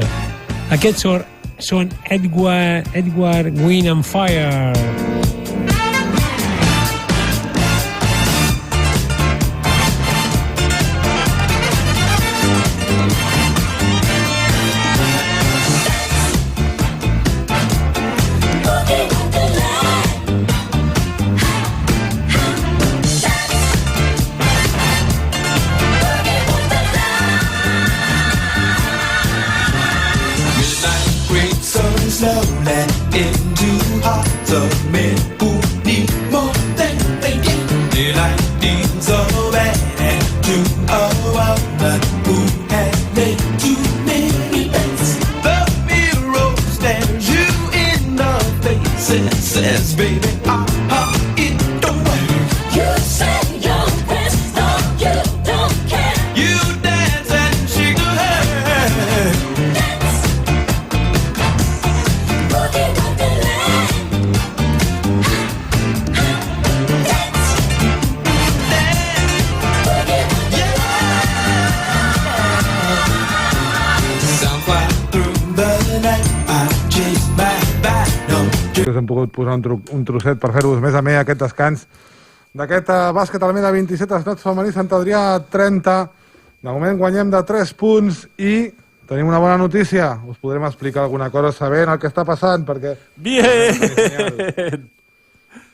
Aquests són Edward, Wind and Fire. Slowly into hearts of men who need more than they get. Daylight needs a man and to a woman who has made too many bets. The mirror stares you in the face and says, baby, it don't work. You say you're pissed off, you don't care. You dance and shake your head. Hem pogut posar un trosset per fer-vos més amè aquest descans d'aquest bàsquet Almeda 27, Estats femení Sant Adrià 30. De moment guanyem de 3 punts i tenim una bona notícia. Us podrem explicar alguna cosa sabent el que està passant, perquè... Bien!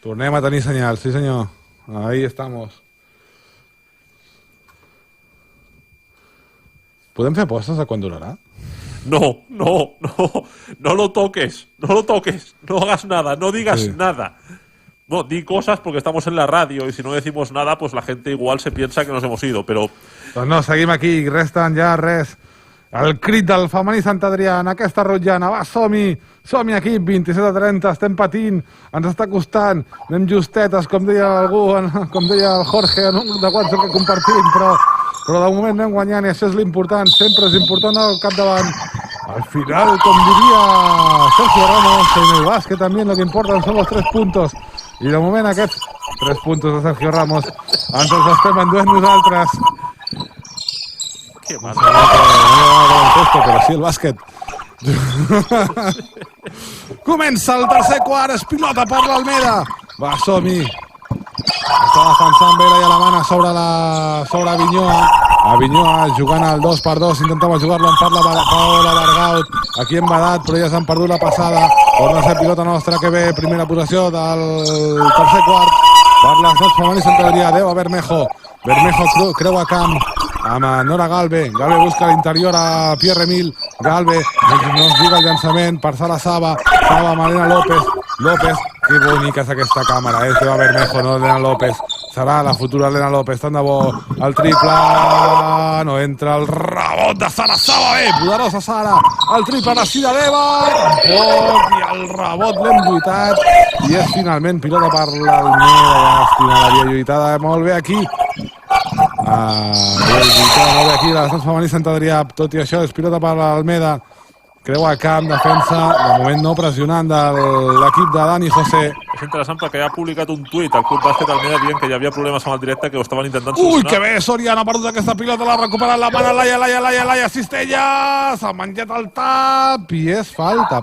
Tornem a tenir senyal, sí senyor. Ahí estamos. Podem fer apostes de quan durarà? No lo toques, no hagas nada, no digas nada. No, di cosas porque estamos en la radio y si no decimos nada, pues la gente igual se piensa que nos hemos ido, però... Doncs no, seguim aquí, resten ja res. El crit del femení Sant Adrià en aquesta rotllana, va, som-hi aquí, 27-30, estem patint, ens està costant, anem justetes, com deia algú, com deia el Jorge en un grup de WhatsApp que compartim, però de moment anem guanyant i això és l'important, sempre és important al capdavant. Al final, com diria Sergio Ramos, en el básquet también lo que importan son los 3 puntos. I de moment aquests 3 puntos de Sergio Ramos ens els estem enduent nosaltres. Qué mal. Però sí, el bàsquet. Comença el tercer quart, és pilota per l'Almeda. Va, som-hi. Està defensant bé la Ialamana sobre Avinyoa. Avinyoa jugant al 2x2, intentava jugar-lo en Paula Bargaut. Aquí en Badat, però ja s'han perdut la passada. Torna a ser pilota nostra que ve, primera posició del tercer quart. Per les Nats femení Sant Adrià, 10 a Bermejo. Bermejo creua camp amb Nora Galve. Galve busca a l'interior a Pierre Emil. Galve no ens lliga el llançament per Sara Saba. Saba amb Elena López. López, que bonica és aquesta càmera, és de Bermejo, no Elena López. Serà la futura Elena López, tant de bo el triple, no entra el rebot de Sara Saba, bé, poderosa Sara, el triple de Cida Deva, tampoc, i el rebot l'hem lluitat, i és finalment pilota per l'Almeda, llàstima, l'havia lluitada molt bé aquí, les Nats femení Sant Adrià, tot i això és pilota per l'Almeda, creu a camp, defensa, de moment no pressionant de l'equip de Dani José. És interessant perquè ja ha publicat un tuit al Club Bàsquet Almeda dient que hi havia problemes amb el directe que ho estaven intentant solucionar. Ui, que bé, Soriano ha perdut aquesta pilota, l'ha recuperat la mà, Laia, Cistella, s'ha menjat el tap, i és falta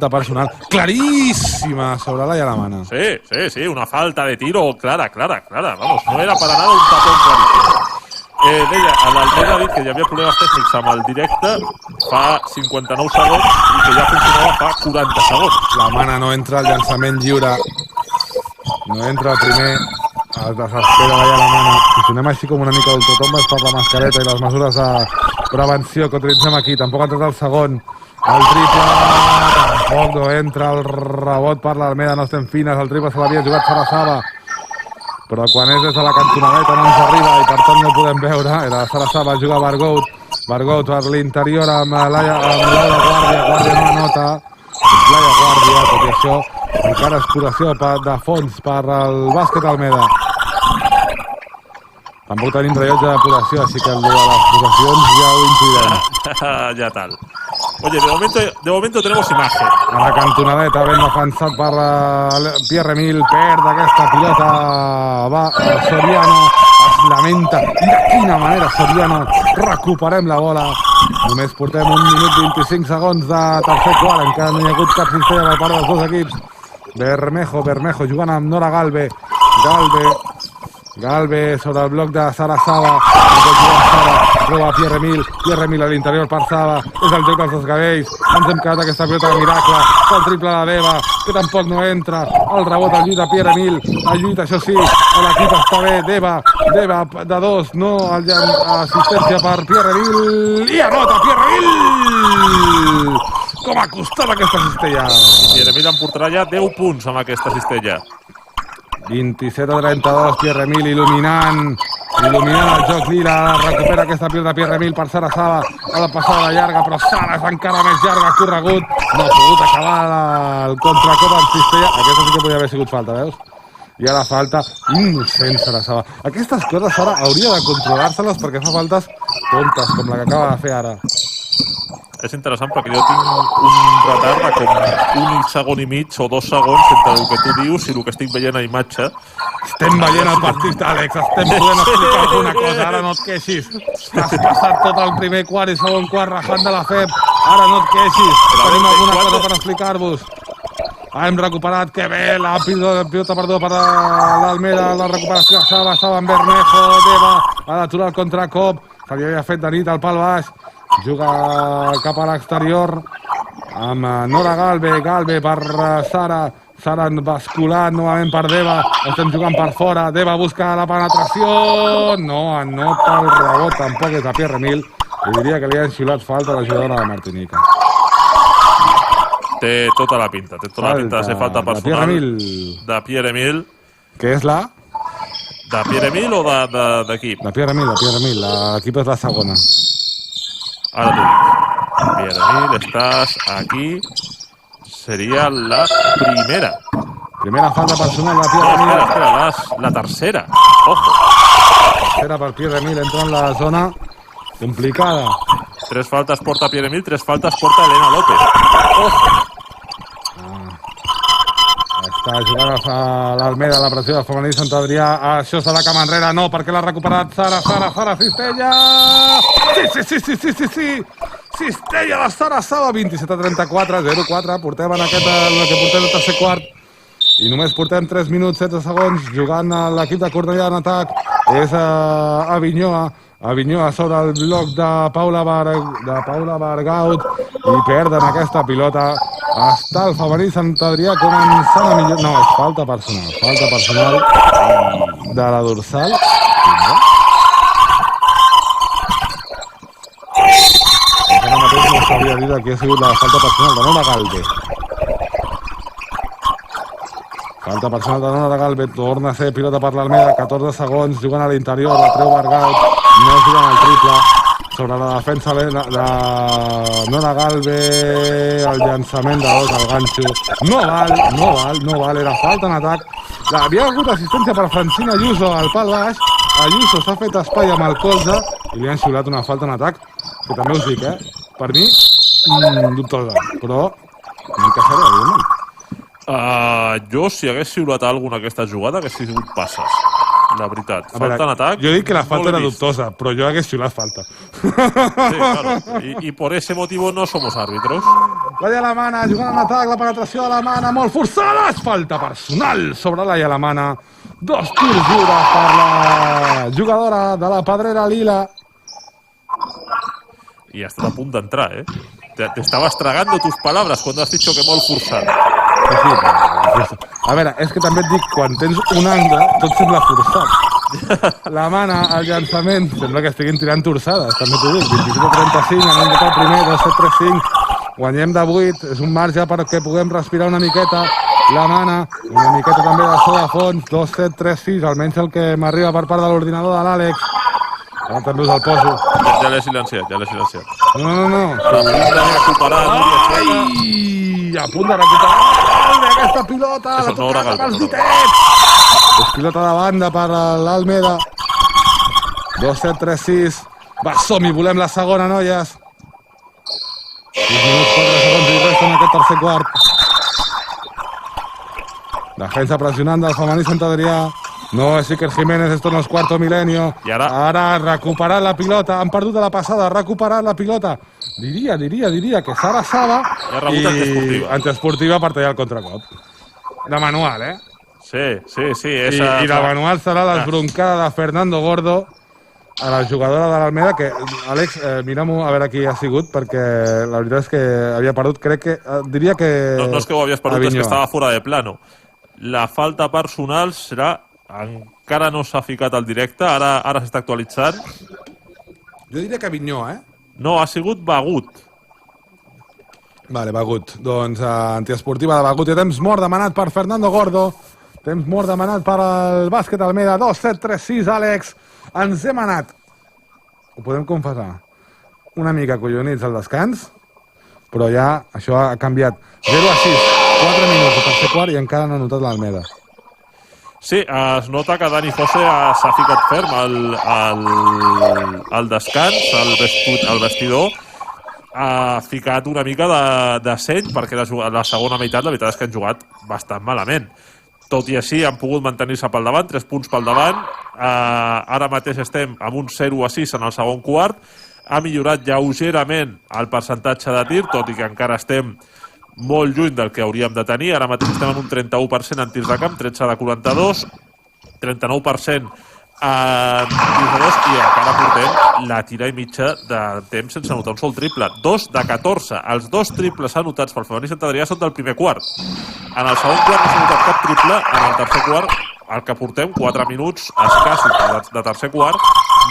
personal, claríssima sobre la Ialamana. Sí, una falta de tiro clara, vamos, no era para nada un tapón clarísimo. Deia, l'Almeda ha dit que hi havia problemes tècnics amb el directe fa 59 segons i que ja funcionava fa 40 segons. La Mana no entra al llançament lliure, no entra el primer, es desespera la Mana. Funcionem així com una mica d'ultratombes per la mascareta i les mesures de prevenció que utilitzem aquí. Tampoc ha entrat el segon, el triple, tampoc no entra el rebot per l'Almeda, no estem fines, el triple se l'havia jugat Sara Saba. Però quan és des de la cantonadeta no ens arriba i per tant no ho podem veure. Era Sara Saba, juga Bargaut per l'interior amb Laura Guàrdia no anota. Laia Guàrdia, tot i això, encara exploració de fons per el bàsquet Almeda. Tampoc tenim rellotge de depuració, així que el de les possessions ja ho intuirem. Ja tal. Oye, de momento tenemos imagen. A la cantonadeta, ben defensat per Pierre Emil, perd aquesta pilota, va Soriano, es lamenta, i de quina manera Soriano, recuperem la bola, només portem 1 minut 25 segons de tercer quart, encara no hi ha hagut cap cistella per part dels dos equips. Bermejo jugant amb Nora Galve sobre el bloc de Sara Saba, prova Pierre Emil a l'interior per Saba, és el joc dels desgavells, ens hem quedat aquesta pilota de miracle, el triple de Deva, que tampoc no entra, el rebot el lluita Pierre Emil, el lluita, això sí, l'equip està bé, Deva de 2, no, assistència per Pierre Emil, i anota Pierre Emil! Com ha costat aquesta cistella! Pierre Emil en portarà ja 10 punts amb aquesta cistella. 27-32, Pierre Emil il·luminant el joc lila, recupera aquesta pilota Pierre Emil per Sara Saba, a la passada llarga, però Sara és encara més llarga, corregut, no ha pogut acabar el contracop amb cistella, aquesta sí que podria haver sigut falta, veus? I ara falta innocent Sara Saba. Aquestes coses Sara hauria de controlar-se-les perquè fa faltes tontes, com la que acaba de fer ara. És interessant perquè jo tinc un retard de com 1 segon i mig o 2 segons entre el que tu dius i el que estic veient a imatge. Estem veient el partit, Àlex, estem podent explicar alguna cosa, ara no et queixis. T'has passat tot el primer quart i segon quart rajant de la FEP, ara no et queixis, tenim alguna cosa per explicar-vos. Hem recuperat, que bé, la pilota per l'Almeda, la recuperació de Saba amb Bermejo, Deva, ha d'aturar el contracop, se li havia fet de nit al pal baix, juga cap a l'exterior amb Nora Galve per Sara basculant novament per Deva, estem jugant per fora, Deva busca la penetració, no anota el rebot, tampoc és a Pierre Emil, i diria que li ha enxiulat falta a la jugadora de Martinica. Té tota la pinta de ser falta personal de Pierre Emil. Què és la? De Pierre Emil o d'equip? De Pierre Emil, l'equip és la segona. Ara t'ho dic. Pierre Emil, estàs aquí. Seria la primera. Primera falta personal de Pierre Emil. Espera, la tercera. Ojo. Tercera per Pierre Emil, entra en la zona complicada. 3 faltes porta Pierre Emil, 3 faltes porta Elena López. Ojo. Està jugant a l'Almeda, la pressió del femení Sant Adrià. Això serà cap enrere, no, perquè l'ha recuperat Sara, Cistella! Sí! Cistella de Sara Saba, 27-34, 0-4, portem en aquest, el que portem el tercer quart. I només portem 3 minuts, 16 segons, jugant a l'equip de Cornellà en atac. És Avinyoa sobre el bloc de Paula Bargaut i perden aquesta pilota. Està el femení Sant Adrià començant a millorar. No, és falta personal de la dorsal. Ara mateix no sabia dir que ha sigut la falta personal de Nora Galve. Falta personal de Nora Galve, torna a ser pilota per l'Almeda, 14 segons, jugant a l'interior, la treu Bargaut, no jugant al triple, sobre la defensa de Nora Galve, el llançament de dos, el ganxo, no val, era falta en atac. Havia hagut assistència per Francina Ayuso al pal baix, Ayuso s'ha fet espai amb el colze i li han xiulat una falta en atac, que també us dic, per mi, dubtosa, però no encaixaré, evidentment. Jo, si hagués xiulat alguna aquesta jugada, hagués sigut passes. La veritat. Falta en atac. Jo dic que la falta era dubtosa, però jo hagués xiulat falta. Sí, claro. Y por ese motivo no somos árbitros. La Yalamana, jugant en atac, la penetració de la Mana, molt forçada, és falta personal sobre la Yalamana. 2 tirs lliures per la jugadora de la Pedrera Lila. Y ha estat a punt d'entrar, Te estabas tragando tus palabras cuando has dicho que molt forçat. Sí. A veure, és que també et dic, quan tens un angle, tot sembla forçat. La Mana, el llançament, sembla que estiguin tirant torçades, també t'ho dic. 27-35, anem de el primer, 2-7-3-5. Guanyem de 8, és un marge perquè puguem respirar una miqueta. La Mana, una miqueta també de so de fons, 2-7-3-6, almenys el que m'arriba per part de l'ordinador de l'Àlex. Ara també us el poso. Ja l'he silenciat. No. A punt de recuperar Núria Sueta. A punt de recuperar aquesta pilota. Això no la tocat els ditets. És pilota de banda per l'Almeda. 2-7-3-6. Va, som-hi, volem la segona, noies. minuts 4 segons i resta en aquest tercer quart. Defensa pressionant del femení Sant Adrià. No, és Iker Jiménez, esto no es cuarto milenio. I ara? Ara recuperat la pilota, han perdut a la passada, recuperat la pilota. Diria que Sara Saba i antiesportiva per tallar el contracop. De manual, eh? Sí. I de manual serà l'esbroncada de Fernando Gordo a la jugadora de l'Almeda, que, Àlex, mira-m'ho a veure qui ha sigut, perquè la veritat és que havia perdut, crec que, diria que... No és que ho havies perdut, és que estava fora de plano. La falta personal serà... Encara no s'ha ficat al directe, ara s'està actualitzant. Jo diria que Vinyó, eh? No, ha sigut Begut. Vale, Begut. Doncs antiesportiva de Begut. I temps mort demanat per Fernando Gordo. Temps mort demanat per el bàsquet Almeda. 2-7-3-6, Àlex. Ens hem anat, ho podem confessar, una mica collonits al descans, però ja això ha canviat. 0-6, 4 minuts de tercer quart i encara no ha notat l'Almeda. Sí, es nota que Dani José s'ha ficat ferm al descans, al vestidor. Ha ficat una mica de seny, perquè la segona meitat la veritat és que han jugat bastant malament. Tot i així han pogut mantenir-se pel davant, 3 punts pel davant. Ara mateix estem amb un 0-6 en el segon quart. Ha millorat lleugerament el percentatge de tir, tot i que encara estem molt lluny del que hauríem de tenir. Ara mateix estem en un 31% en tirs de camp, 13 de 42, 39% en tirs de 2 i encara portem la tira i mitja de temps sense anotar un sol triple. 2 de 14. Els 2 triples anotats pel femení Sant Adrià són del primer quart. En el segon quart no s'ha anotat cap triple, en el tercer quart, el que portem, 4 minuts escassos de tercer quart,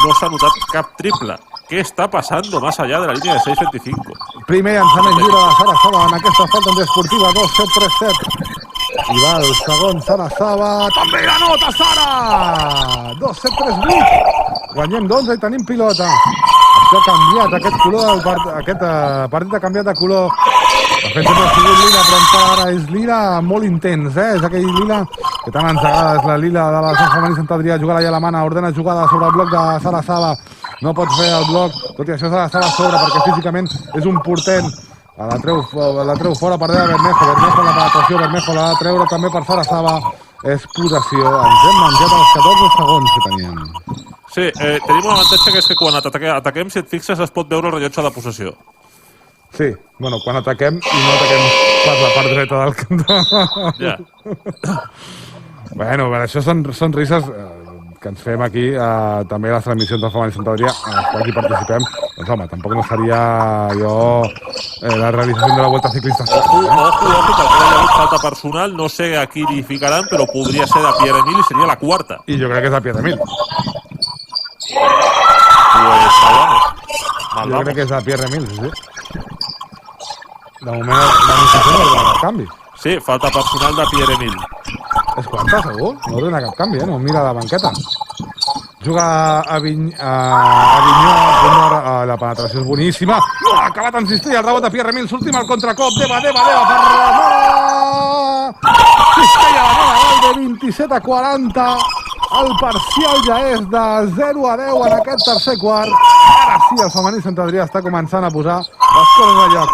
no s'ha anotat cap triple. Què està passant més allà de la línia de 6-25? Primer llançament lliure de Sara Saba en aquesta falta antiesportiva, 2-7-3-7. I va el segon, Sara Saba, també la nota Sara! 2-7-3-8. Guanyem d'11 i tenim pilota. Això ha canviat, aquest color, aquest partit ha canviat de color. De fet, sempre ha sigut lila, però encara ara és lila molt intens, eh? És aquell lila que tant ens agrada, és la lila de la femení Sant Adrià. Jugar la Yalamana, ordena jugada sobre el bloc de Sara Saba. No pot fer el bloc, tot i això s'ha d'estar a sobre perquè físicament és un portent. La treu fora per Deva Bermejo, Bermejo en la penetració, Bermejo la ha de treure també per Sara Saba. És possessió, ens hem menjat els 14 segons que teníem. Sí, tenim un avantatge que és que quan ataquem, si et fixes, es pot veure el rellotge de possessió. Sí, bueno, quan ataquem i no ataquem per la part dreta del camp. Ja. Bueno, per això són risses que ens fem aquí, també a les transmissions del femení Sant Adrià, en les quals hi participem. Doncs home, tampoc no seria jo la realització de la Vuelta Ciclista. Ojo, que hi ha hagut falta personal, no sé a qui li ficaran, però podria ser de Pierre Emil i seria la quarta. I jo crec que és de Pierre Emil. Pues jo crec que és de Pierre Emil, sí. De moment, l'anunciació no ordena cap canvi. Sí, falta personal de Pierre Emil. És quarta, segur? No ordena cap canvi, no mira la banqueta. Juga a Vinyó, la penetració és boníssima. No, ha acabat en cistella, el rebot de Pierre Emil, s'última al contracop, Deva, per cistella de Galve, 27-40. El parcial ja és de 0-10 en aquest tercer quart. Ara sí, el femení Sant Adrià està començant a posar les coses a lloc.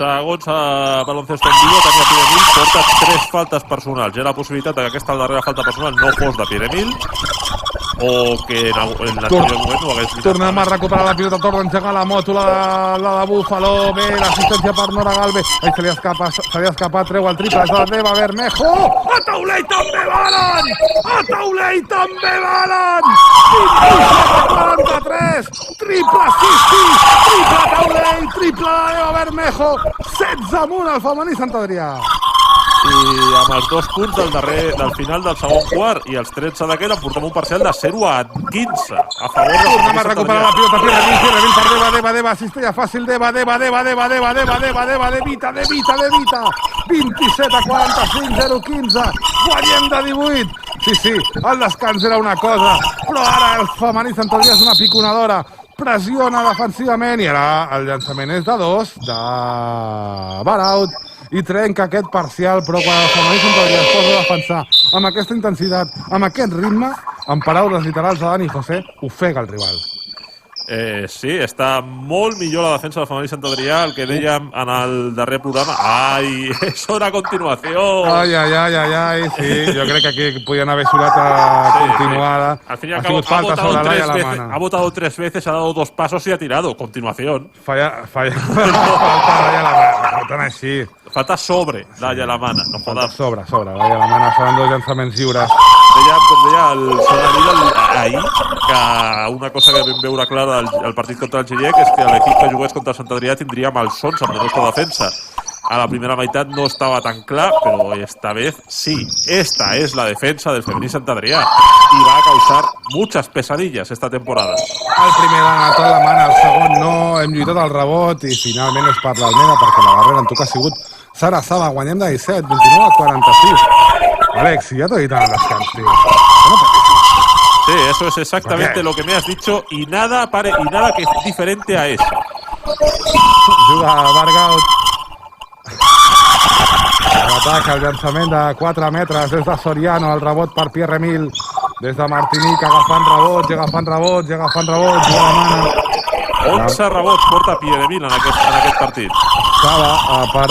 Segons Baloncesto en Vigo, tenia Pierre Emil, porta 3 faltes personals. Hi ha la possibilitat que aquesta darrera falta personal no fos de Pierre Emil, o que en l'anterior moment no hagués... Tornem a recuperar la pilota, torna a engegar la moto, la de Búfalo, bé, l'assistència per Nora Galve. Ai, se li ha escapat, treu el triple, és de Deva Bermejo. A Taulell també valen! A Taulell també valen! 27-43, triple 6-6, triple Taulell, triple Deva Bermejo, 16 amunt al femení Sant Adrià. I amb els 2 punts del final del segon quart i els 13 d'aquest en portem un parcial de 0-15 a favor de... Tornem a recuperar la pilota, Pierre Emil per Deva, cistella fàcil, Deva, Devita, 27-45, 0-15, guanyem de 18. Sí, el descans era una cosa, però ara el femení Sant Adrià és una piconadora, pressiona defensivament i ara el llançament és de 2, de Baraut, i trenca aquest parcial, però quan el femení Sant Adrià es posa a defensar amb aquesta intensitat, amb aquest ritme, en paraules literals de Dani José, ofega el rival. Sí, està molt millor la defensa del femení Sant Adrià, el que dèiem en el darrer programa. Ai, això era a continuació. Ai, sí, jo crec que aquí podien haver xulat a continuada. Al fin y al cabo, ha votado 3 veces, ha dado 2 pasos y ha tirado. Continuación. Falta Laia Lamana, tan així. Falta sobre Laia Lamana, no jodas. Sobre, Laia Lamana, seran 2 llançaments lliures. Com deia el Sonalida ahir, que una cosa que vam veure clara al partit contra el Gillec és que l'equip que jugués contra el Sant Adrià tindria malsons amb la nostra defensa. A la primera meitat no estava tan clar, però esta vez sí. Esta es la defensa del femení Sant Adrià y va a causar muchas pesadillas esta temporada. El primer l'ha anat la Lamana, el segon no, hem lluitat el rebot i finalment és per l'Almeda perquè la barrera en toca ha sigut Sara Saba, guanyem de 17, 29-46. Alex, ya te he quitado las canciones. Sí, eso es exactamente lo que me has dicho y nada que es diferente a eso. Juga Vargaut. L'atac, el llançament de 4 metres des de Soriano, el rebot per Pierre Emil, des de Martinique, agafant rebots, juga la Mana. 11 rebots porta Pierre Emil en aquest partit. Saba per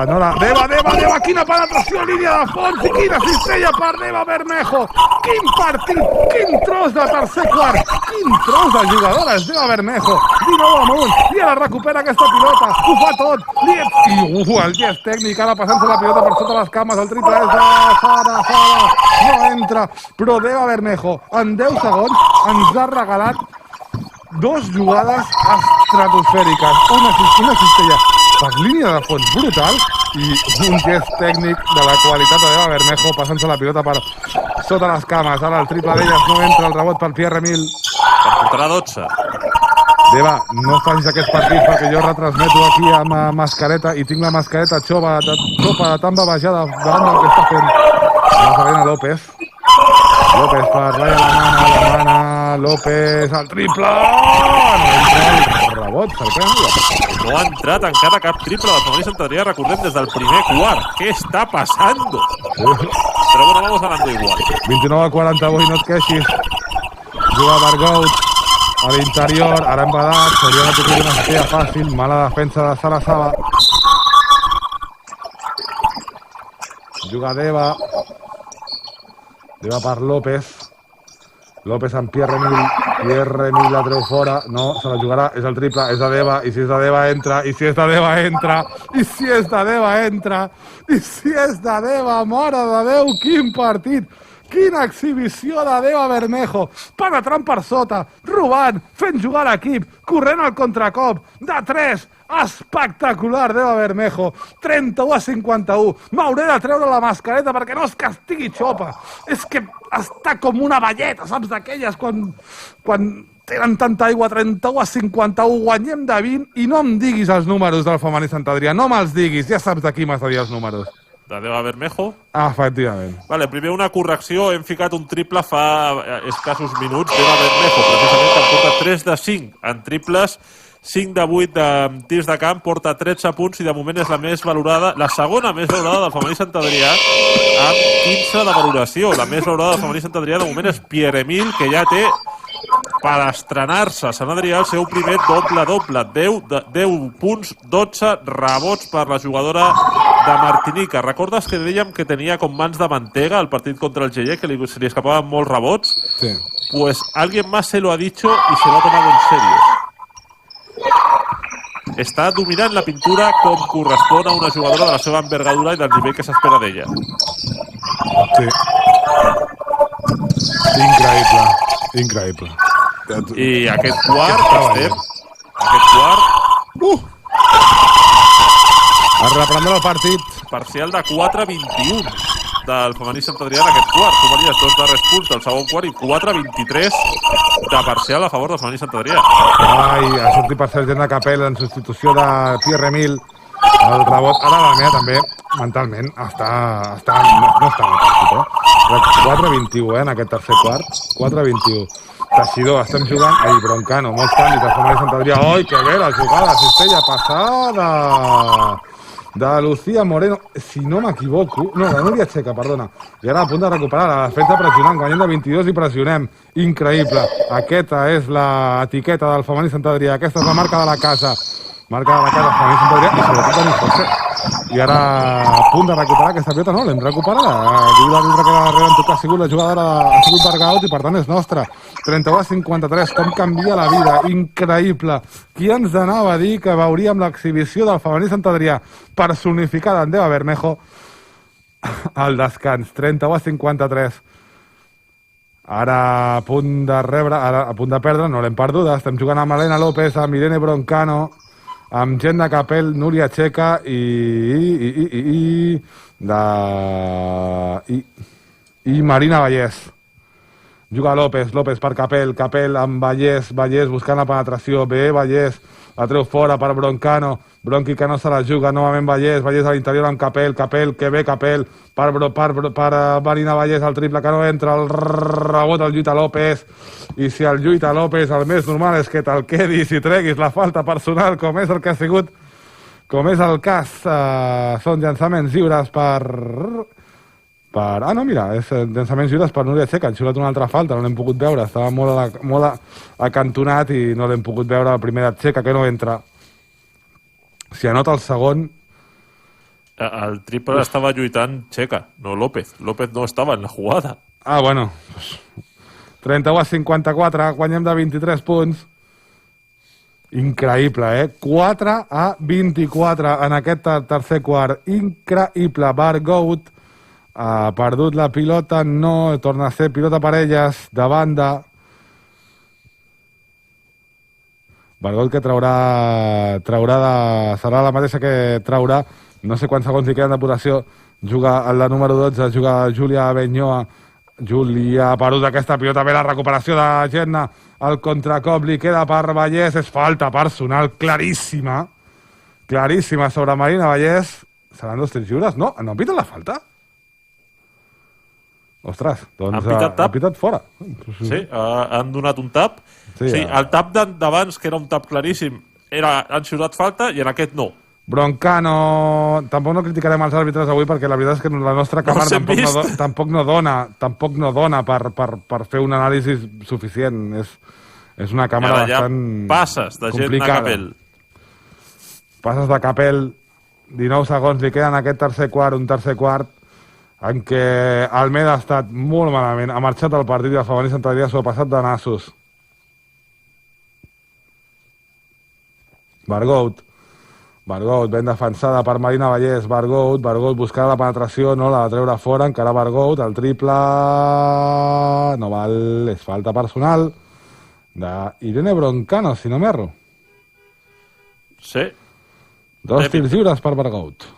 Nora. Deva, quina penetració, línia de fons i quina cistella per Deva Bermejo. Quin partit, quin tros de tercer quart, quin tros de jugadores Deva Bermejo. 19 amunt, i ara recupera aquesta pilota, ho fa tot. I el gest tècnic, ara passant-se la pilota per sota les cames, el triple és de Sara, no entra, però Deva Bermejo en 10 segons ens ha regalat 2 jugades estratosfèriques, una cistella per línia de fons brutal i un gest tècnic de la qualitat de Deva Bermejo passant-se la pilota per sota les cames. Ara el triple d'elles no entra, el rebot per Pierre Emil. Portarà 12. Deva, no facis aquest partit perquè jo retransmeto aquí amb mascareta i tinc la mascareta xopa de tan babejada davant del que està fent Nazarena López. López per Laia Lamana, López, el triple! No entra el rebot, no ha entrat encara cap triple del femení Sant Adrià, recordem, des del primer quart. Què està passant? Però bueno, vamos ganando igual. 29-48, no et queixis. Juga Vargaut a l'interior, ara embadat, seria una petita cistella fàcil, mala defensa de Sara Saba. Juga Deva per López amb Pierre Emil la treu fora, no, se la jugarà, és el triple, és de Deva, i si és de Deva entra, i si és de Deva, mare de Déu, quin partit, quina exhibició de Deva Bermejo, penetrant per sota, robant, fent jugar l'equip, corrent al contracop, de 3, espectacular Deva Bermejo, 31-51, m'hauré de treure la mascareta perquè no és que estigui xopa, és que està com una velleta, saps, d'aquelles quan tenen tanta aigua. 31-51, guanyem de 20 i no em diguis els números del femení Sant Adrià, no me'ls diguis, ja saps de qui m'has de dir els números. De Deva Bermejo? Efectivament. Vale, primer una correcció, hem ficat un triple fa escassos minuts. Deva Bermejo, precisament, que porta 3 de 5 en triples, 5 de 8 de tirs de camp, porta 13 punts i de moment és la més valorada, la segona més valorada del femení Sant Adrià, amb 15 de valoració. La més valorada del femení Sant Adrià de moment és Pierre Emil, que ja té per estrenar-se a Sant Adrià el seu primer doble-doble, 10 punts, 12 rebots per la jugadora de Martinica. Recordes que dèiem que tenia com mans de mantega el partit contra el Gillec, que se li escapaven molts rebots? Sí. Pues alguien más se lo ha dicho y se lo ha tomado en serio. Està dominant la pintura com correspon a una jugadora de la seva envergadura i del nivell que s'espera d'ella. Sí. Increïble. I aquest quart, es reprendrà el partit. Parcial de 4-21 del femení Sant Adrià en aquest quart. Sumaries 2 darrers punts del segon quart i 4-23 de parcial a favor del femení Sant Adrià. Ai, ha sortit per Sergent de Capel en substitució de Pierre Emil. El rebot, ara la meva també, mentalment, no està en el partit, 4-21, en aquest tercer quart. 4-21. Teixidor, estem jugant... Ai, Broncano, molts canvis del femení Sant Adrià. Ai, que bé, la jugada, cistella passada! de Lucía Moreno, si no m'equivoco, no, de Núria Checa, perdona, i ara a punt de recuperar la defensa pressionant, guanyem de 22 i pressionem, increïble, aquesta és l'etiqueta del femení Sant Adrià, aquesta és la marca de la casa femení Sant Adrià, i sobretot de José. I ara a punt de recuperar aquesta pilota, no, l'hem recuperat, diu l'àrbitre que darrere en tot cas ha sigut la jugadora, ha sigut Bargaut i per tant és nostra. 31-53, com canvia la vida, increïble. Qui ens anava a dir que veuríem l'exhibició del femení Sant Adrià personificada en Deva Bermejo al descans, 31-53. Ara a punt de rebre, ara a punt de perdre, no l'hem perduda, estem jugant amb Elena López, amb Irene Broncano, amb Gemma Capel, Núria Checa i Marina Vallès. Juga López per Capel amb Vallès buscant la penetració, bé Vallès, la treu fora per Broncano, Bronqui que no se la juga, novament Vallès a l'interior amb Capel, que bé Capel, per Marina Vallès el triple que no entra, el rebot al Lluita López, i si el Lluita López el més normal és que te'l quedis i treguis la falta personal, com és el que ha sigut, com és el cas, són llançaments lliures ah, no, mira, és llançaments lliures per Núria Checa, han xiulat una altra falta, no l'hem pogut veure, estava molt acantonat i no l'hem pogut veure, la primera Checa que no entra. Si anota el segon... El triple estava lluitant Checa, no López. López no estava en la jugada. Ah, bueno. 31-54, guanyem de 23 punts. Increïble, 4-24 en aquest tercer quart. Increïble. Bargaut ha perdut la pilota, no, torna a ser pilota per elles, de banda. Bargaut que serà la mateixa que traurà, no sé quants segons li queden de possessió, juga en la número 12, juga Júlia Benyoa, Júlia ha perdut aquesta pilota, bé la recuperació de Gemma, el contracop li queda per Vallès, és falta personal claríssima sobre Marina Vallès. Seran dos tirs lliures? No piten la falta? Ostres, doncs han pitat fora. Sí, han donat un tap. Sí, el tap d'abans, que era un tap claríssim, han xiulat falta i en aquest no. Broncano, tampoc no criticarem els àrbitres avui perquè la veritat és que la nostra càmera tampoc no dona per fer un anàlisi suficient. És una càmera bastant passes de gent de Capel. Passes de Capel, 19 segons li queden aquest tercer quart, un tercer quart en què Almeda ha estat molt malament, ha marxat el partit i el femení Sant Adrià s'ho ha passat de nassos. Bargaut, ben defensada per Marina Vallès, Bargaut buscant la penetració, no la de treure fora, encara Bargaut, el triple no val, és falta personal d'Irene Broncano, si no m'erro. Sí. Dos tirs lliures per Bargaut.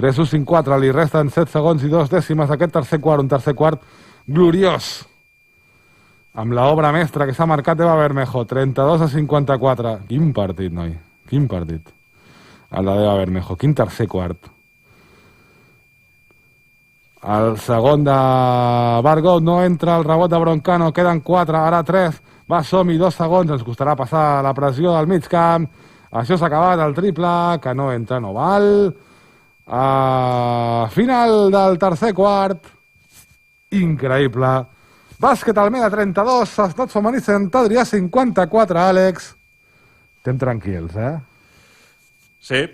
3-1-5-4, li resten 7 segons i 2 dècimes aquest tercer quart, un tercer quart gloriós, amb l'obra mestra que s'ha marcat Eva Bermejo, 32-54. Quin partit, noi, quin partit. El d'Eva Bermejo, quin tercer quart. El segon de Bargaut no entra, el rebot de Broncano, queden 4, ara 3, va, som-hi, 2 segons, ens costarà passar la pressió del mig camp, això s'ha acabat, el triple, que no entra, no val. Final del tercer quart, increïble. Bàsquet Almeda 32, Estat femení Sant Adrià 54, Àlex. Estem tranquils, Sí,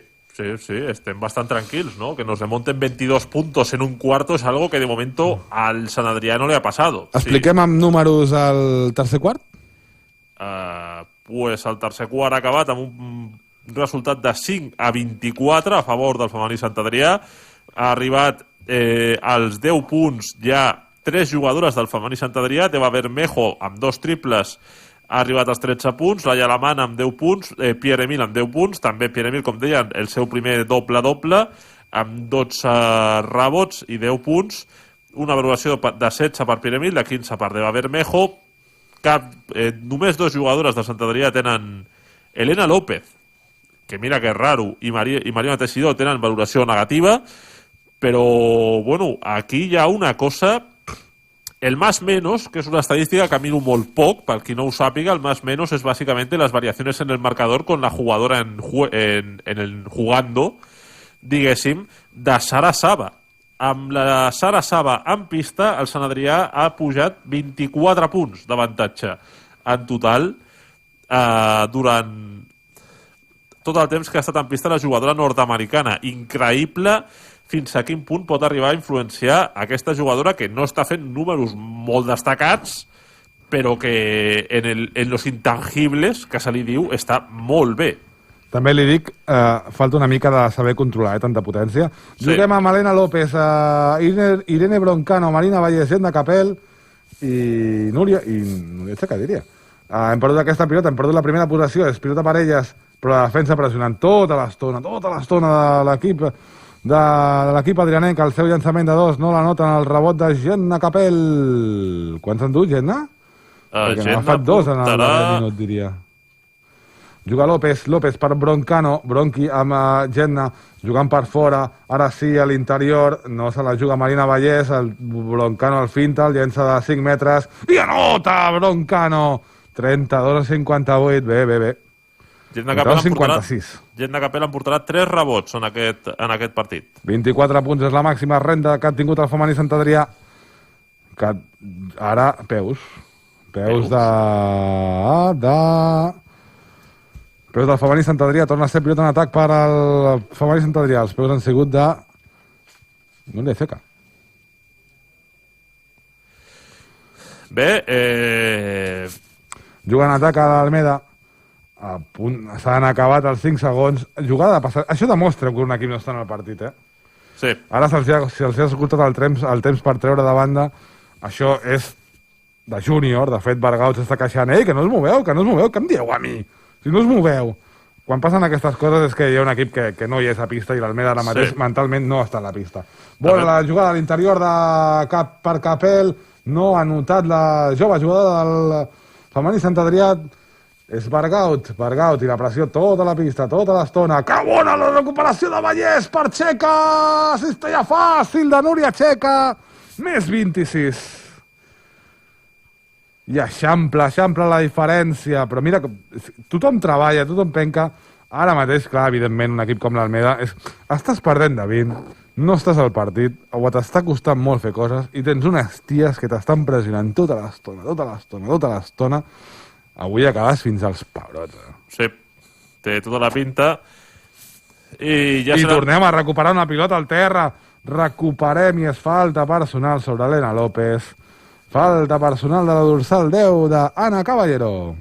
estem bastant tranquils, ¿no? Que nos remonten 22 puntos en un cuarto es algo que de momento al San Adrià no le ha pasado. Expliquem amb números el tercer quart? Pues el tercer quart ha acabat amb un resultat de 5-24 a favor del femení Sant Adrià. Ha arribat als 10 punts ja 3 jugadores del femení Sant Adrià. Eva Bermejo amb 2 triples ha arribat als 13 punts, Laia Alamán amb 10 punts, Pierre Emil amb 10 punts, també Pierre Emil, com deien, el seu primer doble-doble, amb 12 rebots i 10 punts, una valoració de 16 per Pierre Emil, de 15 per Eva Bermejo. Només 2 jugadores de Sant Adrià tenen Elena López, que mira que és raro, i Mariona Teixidor tenen valoració negativa, però, bueno, aquí hi ha una cosa... El más menos, que es una estadística que a miro molt poc, para el que no ho sàpiga, el más menos es básicamente las variaciones en el marcador con la jugadora en el jugando diguéssim, de Sara Saba. Amb la Sara Saba en pista, el Sant Adrià ha pujat 24 punts d'avantatge en total durant tot el temps que ha estat en pista la jugadora nord-americana. Increïble fins a quin punt pot arribar a influenciar aquesta jugadora que no està fent números molt destacats, però que en los intangibles, que se li diu, està molt bé. També li dic, falta una mica de saber controlar tanta potència. Sí. Juguem amb Elena López, Irene Broncano, Marina Vallès, Edna Capel i Núria Checa, diria. Hem perdut aquesta pilota, hem perdut la primera posició, és pilota per elles, però la defensa pressionant tota l'estona de l'equip adrianenc. El seu llançament de 2 no la noten, el rebot de Edna Capel. Quants han dut, Edna? Perquè n'ha fet 2 en el minut, diria. Juga López per Broncano, Bronqui amb Edna, jugant per fora, ara sí a l'interior, no se la juga Marina Vallès, el Broncano al finta, el llença de 5 metres, i anota Broncano! 32-58, bé. Gedna Capel en portarà 3 rebots en aquest partit. 24 punts és la màxima renda que ha tingut el femení Sant Adrià, que ara peus del femení Sant Adrià, torna a ser pilota en atac per al femení Sant Adrià. Els peus han sigut de Núria Checa. Bé, juga en atac a l'Almeda. S'han acabat els 5 segons. Jugada de passar. Això demostra que un equip no està en el partit, Sí. Ara se'ls ha escoltat el temps per treure de banda. Això és de júnior. De fet, Vargaut s'està queixant. Ei, que no us moveu, què em dieu a mi? Si no us moveu. Quan passen aquestes coses és que hi ha un equip que no hi és a pista i l'Almeda ara mateix mentalment no està a la pista. Bona la jugada a l'interior per Capel. No ha notat la jove jugadora del femení Sant Adrià. És Vargaut i la pressió tota la pista, tota l'estona. Que bona la recuperació de Vallès per Checa! Cistella fàcil de Núria Checa. Més 26. I eixampla la diferència. Però mira, tothom treballa, tothom penca. Ara mateix, clar, evidentment, un equip com l'Almeda estàs perdent de 20, no estàs al partit, o t'està costant molt fer coses, i tens unes ties que t'estan pressionant tota l'estona. Avui acabes fins als pebrots. Sí, té tota la pinta. I tornem a recuperar una pilota al terra. Recuperem i és falta personal sobre Elena López. Falta personal de la dorsal 10 d'Anna Caballero.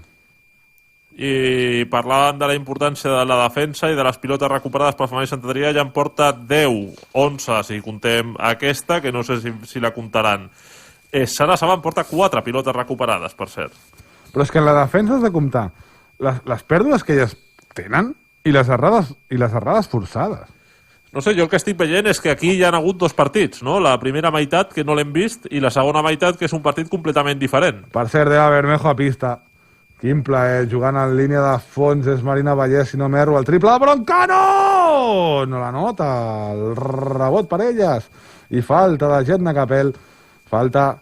I parlàvem de la importància de la defensa i de les pilotes recuperades pel femení Sant Adrià. Ja en porta 10, 11, si contem aquesta, que no sé si la comptaran. Sara Saba en porta 4 pilotes recuperades, per cert. Però és que en la defensa has de comptar les pèrdues que elles tenen i les errades forçades. No sé, jo el que estic veient és que aquí hi ha hagut 2 partits, no? La primera meitat, que no l'hem vist, i la segona meitat, que és un partit completament diferent. Per cert, Eva Bermejo a pista. Quin plaer, jugant en línia de fons és Marina Vallès, si no m'erro, el triple de Broncano! No la nota, el rebot per elles. I falta de Edna Capel, falta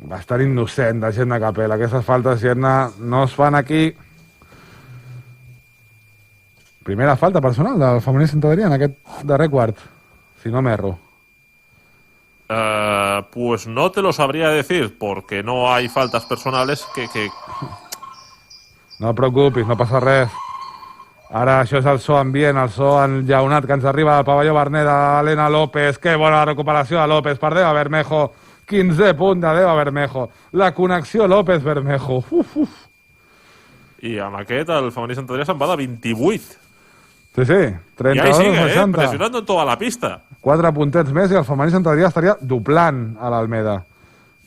bastant innocent de Edna Capel. Aquestes faltes, Edna, no es fan aquí. Primera falta personal del femení Sant Adrià en aquest darrer quart, si no m'erro. Pues no te lo sabría decir, porque no hay faltas personales que... No et preocupis, no passa res. Ara això és el so ambient, el so enllaunat que ens arriba del pavelló Berner d'Elena López. Que bona recuperació de López per Deva Bermejo. 15 punts de Deva Bermejo. La connexió López-Bermejo. I amb aquest el femení Sant Adrià se'n va de 28. Sí, 32-60. Pressionant en tota la pista. 4 puntets més i el femení Sant Adrià estaria doblant a l'Almeda.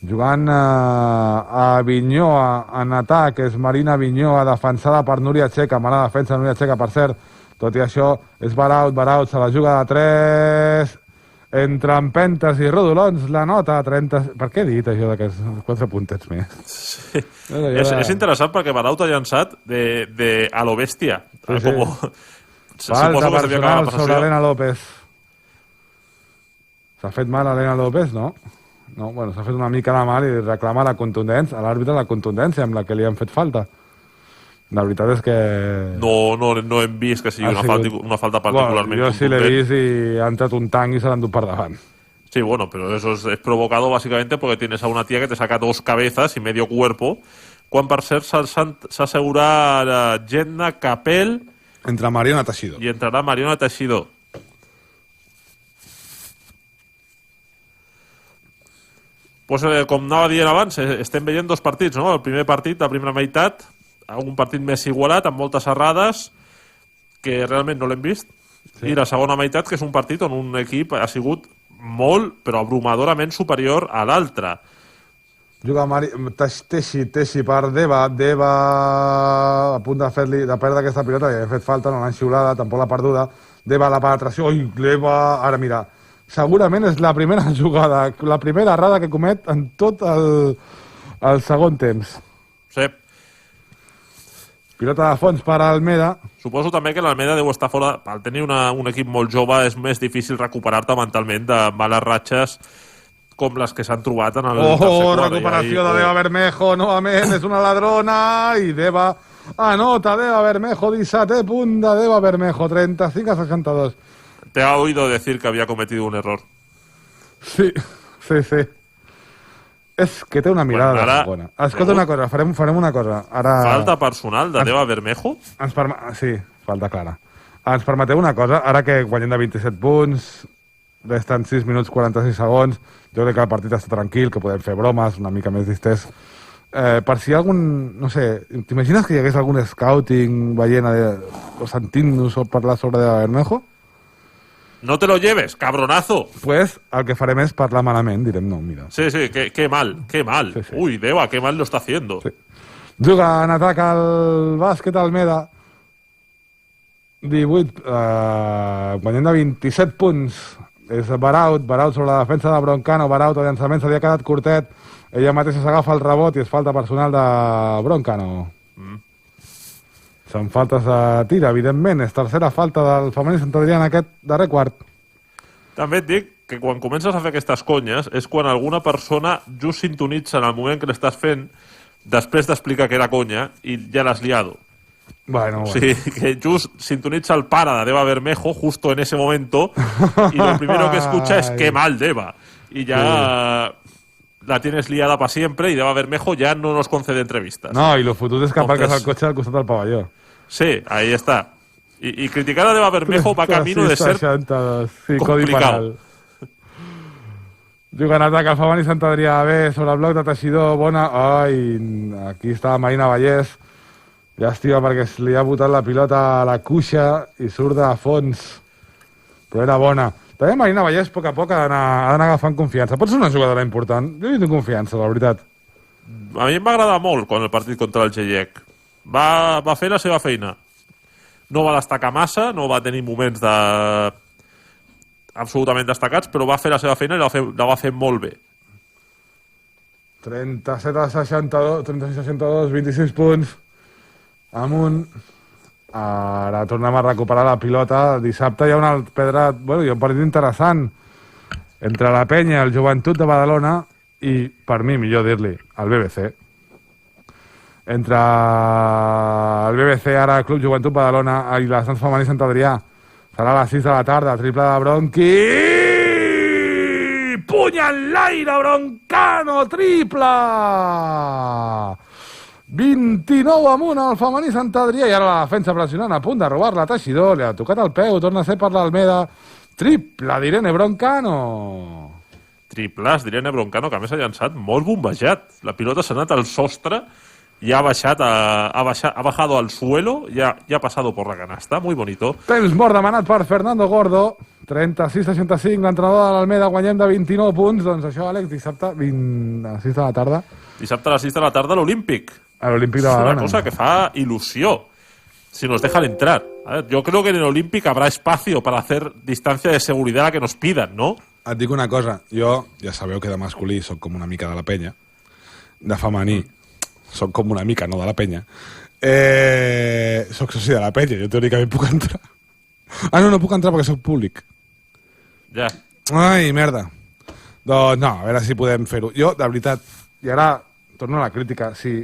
Jugant a Vinyó en atac, és Marina Vinyó, defensada per Núria Checa, mala defensa Núria Checa, per cert. Tot i això, és Baraut se la juga de 3, entre empentes i rodolons, la nota 30... Per què he dit això d'aquests 4 puntets més? Sí. És interessant perquè Baraut ha llançat a lo bèstia. Sí. Falta personal sobre Elena López. S'ha fet mal a Elena López, no? No, bueno, s'ha fet una mica de mal i reclama la contundència, a l'àrbitre la contundència amb la que li han fet falta. La veritat és que... No hem vist que sigui una falta particularment jo sí l'he vist y ha entrat un tanc y se l'ha endut per davant. Sí, bueno, pero eso es provocado básicamente porque tienes a una tía que te saca 2 cabezas y medio cuerpo. Quan, per cert, s'ha assegurat Jedna Capel... Entra Mariona Teixidor. I entrarà Mariona Teixidor. Pues, com anava dient abans, estem veient 2 partits, no? El primer partit, la primera meitat, un partit més igualat, amb moltes errades, que realment no l'hem vist, sí. I la segona meitat, que és un partit on un equip ha sigut molt, però abrumadorament superior a l'altre. Juga Teixi per Deva a punt de perdre aquesta pilota, que ha fet falta, no l'ha enxiulada, tampoc l'ha perduda. Deva la penetració, Deva, ara mira, segurament és la primera jugada, la primera errada que comet en tot el segon temps. Sí. Pilota de fons per Almeda. Suposo també que l'Almeda deu estar fora. Al tenir un equip molt jove és més difícil recuperar-te mentalment de males ratxes com les que s'han trobat en el tercer quart. Recuperació de Deva Bermejo, novament, és una ladrona, i Deva anota, Deva Bermejo, 17è punt de Deva Bermejo, 35-62. Te ha oído decir que había cometido un error. Sí. És que té una mirada de segona. Escolta una cosa, farem una cosa. Ara... Falta personal de Deva Bermejo? Sí, falta clara. Ens permeteu una cosa, ara que guanyem de 27 punts, resten 6 minuts 46 segons, jo crec que el partit està tranquil, que podem fer bromes una mica més distès. Per si hi ha algun... No sé, t'imagines que hi hagués algun scouting veient o sentint-nos parlar sobre Deva Bermejo? No te lo lleves, cabronazo. Pues el que farem és parlar malament, direm no, mira. Sí, qué mal. Sí. Uy, Deva, qué mal lo está haciendo. Sí. Juga en atac al bàsquet Almeda. 18, guanyem de 27 punts. És Baraut sobre la defensa de Broncano. Baraut, el llançament s'havia quedat curtet. Ella mateixa s'agafa el rebot i és falta personal de Broncano. Són faltes de tir, evidentment. És tercera falta del femení Sant Adrià en aquest darrer quart. També et dic que quan comences a fer aquestes conyes és quan alguna persona just sintonitza en el moment que l'estàs fent després d'explicar que era conya i ja l'has liado. Bueno. O sigui, que just sintonitza el pare de Deva Bermejo justo en ese momento y lo primero que escucha es qué mal Deva. Y ya... Sí. La tienes liada para siempre y Deva Bermejo ya no nos concede entrevistas. No, y lo fotut és que aparques el cotxe al costat del pavelló. Sí, ahí está. Y criticar a Deva Bermejo va camino de ser complicado. Juga en atac al femení Sant Adrià B sobre el bloc de Teixidor. Bona. Ai, aquí està Marina Vallès. Llàstima perquè li ha botat la pilota a la cuixa i surt de fons. Però era bona. També Marina Vallès, a poc ha d'anar agafant confiança. Pot ser una jugadora important. Jo hi tinc confiança, la veritat. A mi em va agradar molt quan el partit contra el Gellec. Va fer la seva feina. No va destacar massa, no va tenir moments absolutament destacats, però va fer la seva feina i la va fer molt bé. 36-62, 26 punts. Amunt. Ara tornem a recuperar la pilota. Dissabte hi ha un partit interessant entre la Penya, el Joventut de Badalona i, per mi, millor dir-li, el BBC. Entre el BBC, ara el Club Joventut Badalona i l'Ascens Femení Sant Adrià. Serà a les 6 de la tarda, triple de Bronqui. Punya en l'aire, Broncano, triple! 29 amunt al femení Sant Adrià i ara la defensa pressionant a punt de robar-la a Teixidor, li ha tocat el peu, torna a ser per l'Almeda, triple d'Irene Broncano. Triples d'Irene Broncano, que a més ha llançat molt bombejat. La pilota s'ha anat al sostre y ha bajado al suelo y ha pasado por la canasta, muy bonito. Temps mort demanat per Fernando Gordo, 36-65, l'entrenador de l'Almeda, guanyem de 29 punts, doncs això, Àlex, dissabte, a les 6 de la tarda. Dissabte a les 6 de la tarda a l'Olímpic. A l'Olímpic de Badalona. Es una cosa que fa ilusión, si nos dejan entrar. A ver, yo creo que en el Olímpic habrá espacio para hacer distancia de seguridad que nos pidan, ¿no? Et dic una cosa, jo ja sabeu que de masculí soc com una mica de la penya, de femení soc com una mica, no de la penya. Soc soci de la penya, jo teòricament puc entrar. No puc entrar perquè soc públic. Ja. Ai, merda. Doncs no, a veure si podem fer-ho. Jo, de veritat, i ara torno a la crítica, si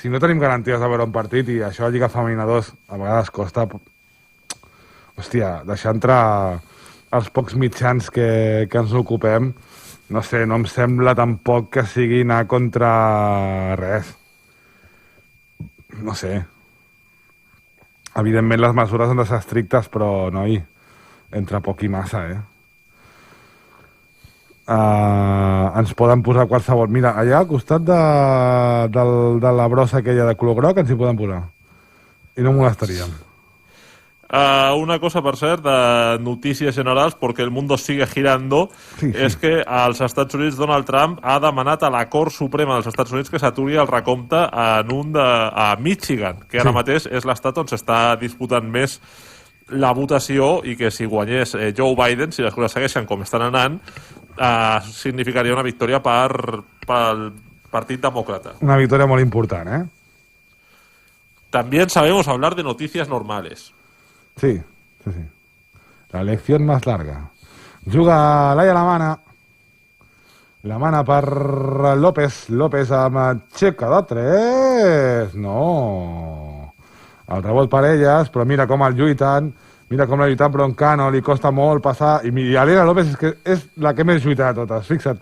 si no tenim garanties de veure un partit, i això a Lliga Femenina 2 a vegades costa, hòstia, deixar entrar els pocs mitjans que ens ocupem, no sé, no em sembla tampoc que sigui anar contra res. No sé. Evidentment les mesures han de ser estrictes, però, noi, entre poc i massa, ens poden posar qualsevol... Mira, allà al costat de la brossa aquella de color groc ens hi poden posar. I no molestaríem. Una cosa, per cert, de notícies generals, perquè el mundo sigue girando, és que als Estats Units Donald Trump ha demanat a la Cort Suprema dels Estats Units que s'aturi el recompte a Michigan, que ara mateix és l'estat on s'està disputant més la votació, i que si guanyés Joe Biden, si les coses segueixen com estan anant, significaria una victòria pel Partit Demòcrata. Una victòria molt important, También sabemos hablar de noticias normales. Sí. La elección más larga. Juga Laia La mana per López. López amb aixeca de 3. No. El rebot per elles, però mira com el lluiten. Mira com l'ha lluitat Broncano, li costa molt passar. I Elena López és la que més lluita de totes, fixa't.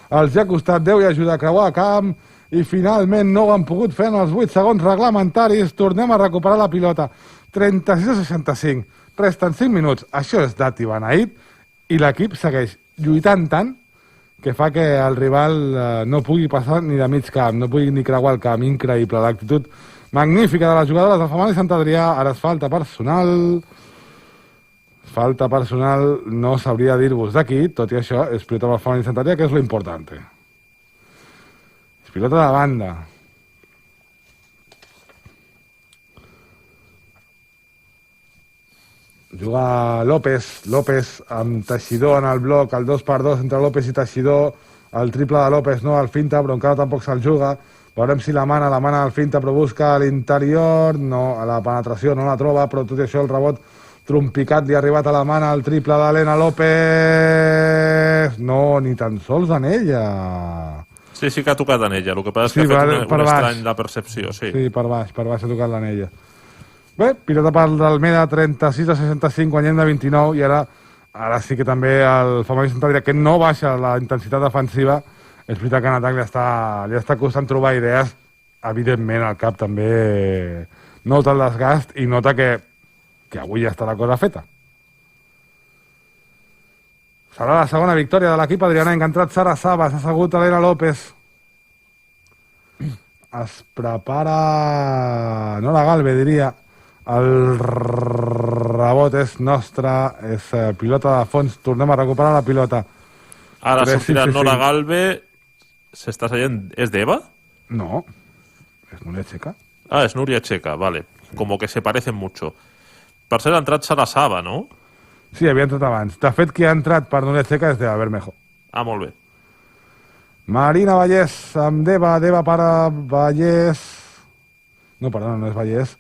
Els ha costat 10 i ajuda a creuar a camp, i finalment no ho han pogut fer en els 8 segons reglamentaris. Tornem a recuperar la pilota. 36-65. Resten 5 minuts. Això és Dati beneït, i l'equip segueix lluitant tant que fa que el rival no pugui passar ni de mig camp, no pugui ni creuar el camp. Increïble. L'actitud magnífica de les jugadores del Femení Sant Adrià. Ara es falta personal. Falta personal, no sabria dir-vos d'aquí, tot i això, és pilota del Femení Sant Adrià, que és lo importante. És pilota de banda. Juga López amb Teixidor en el bloc, el 2x2 entre López i Teixidor, el triple de López, no, el finta, però encara tampoc se'l juga. Veurem si la mana al finta, però busca a l'interior, no, a la penetració no la troba, però tot i això el rebot trompicat li ha arribat a la mana, el triple d'Helena López, no, ni tan sols en ella. Sí que ha tocat en ella, el que passa és que ha fet un estrany la percepció, sí. Sí, per baix ha tocat l'anella. Bé, pilota per l'Almeda, 36-65, guanyem de 29, i ara sí que també el Femení Sant Adrià, que no baixa la intensitat defensiva, és veritat que en atac li està costant trobar idees. Evidentment, el cap també nota el desgast i nota que avui ja està la cosa feta. Serà la segona victòria de l'equip adrianenc. Ha entrat Sara Saba, s'ha assegut Elena López. Es prepara Nora Galve, diria. El rebot és nostre, és pilota de fons, tornem a recuperar la pilota. Ara sortirà Nora Galve, s'està seient, és d'Eva? No, és Núria Checa. Ah, és Núria Checa, vale, como que se parecen mucho. Per ser ha entrat Sara Saba, no? Sí, havia entrat abans. De fet, qui ha entrat per Núria Checa és d'Eva Bermejo. Ah, molt bé. Marina Vallès amb Deva per Vallès. No, perdona, no és Vallès.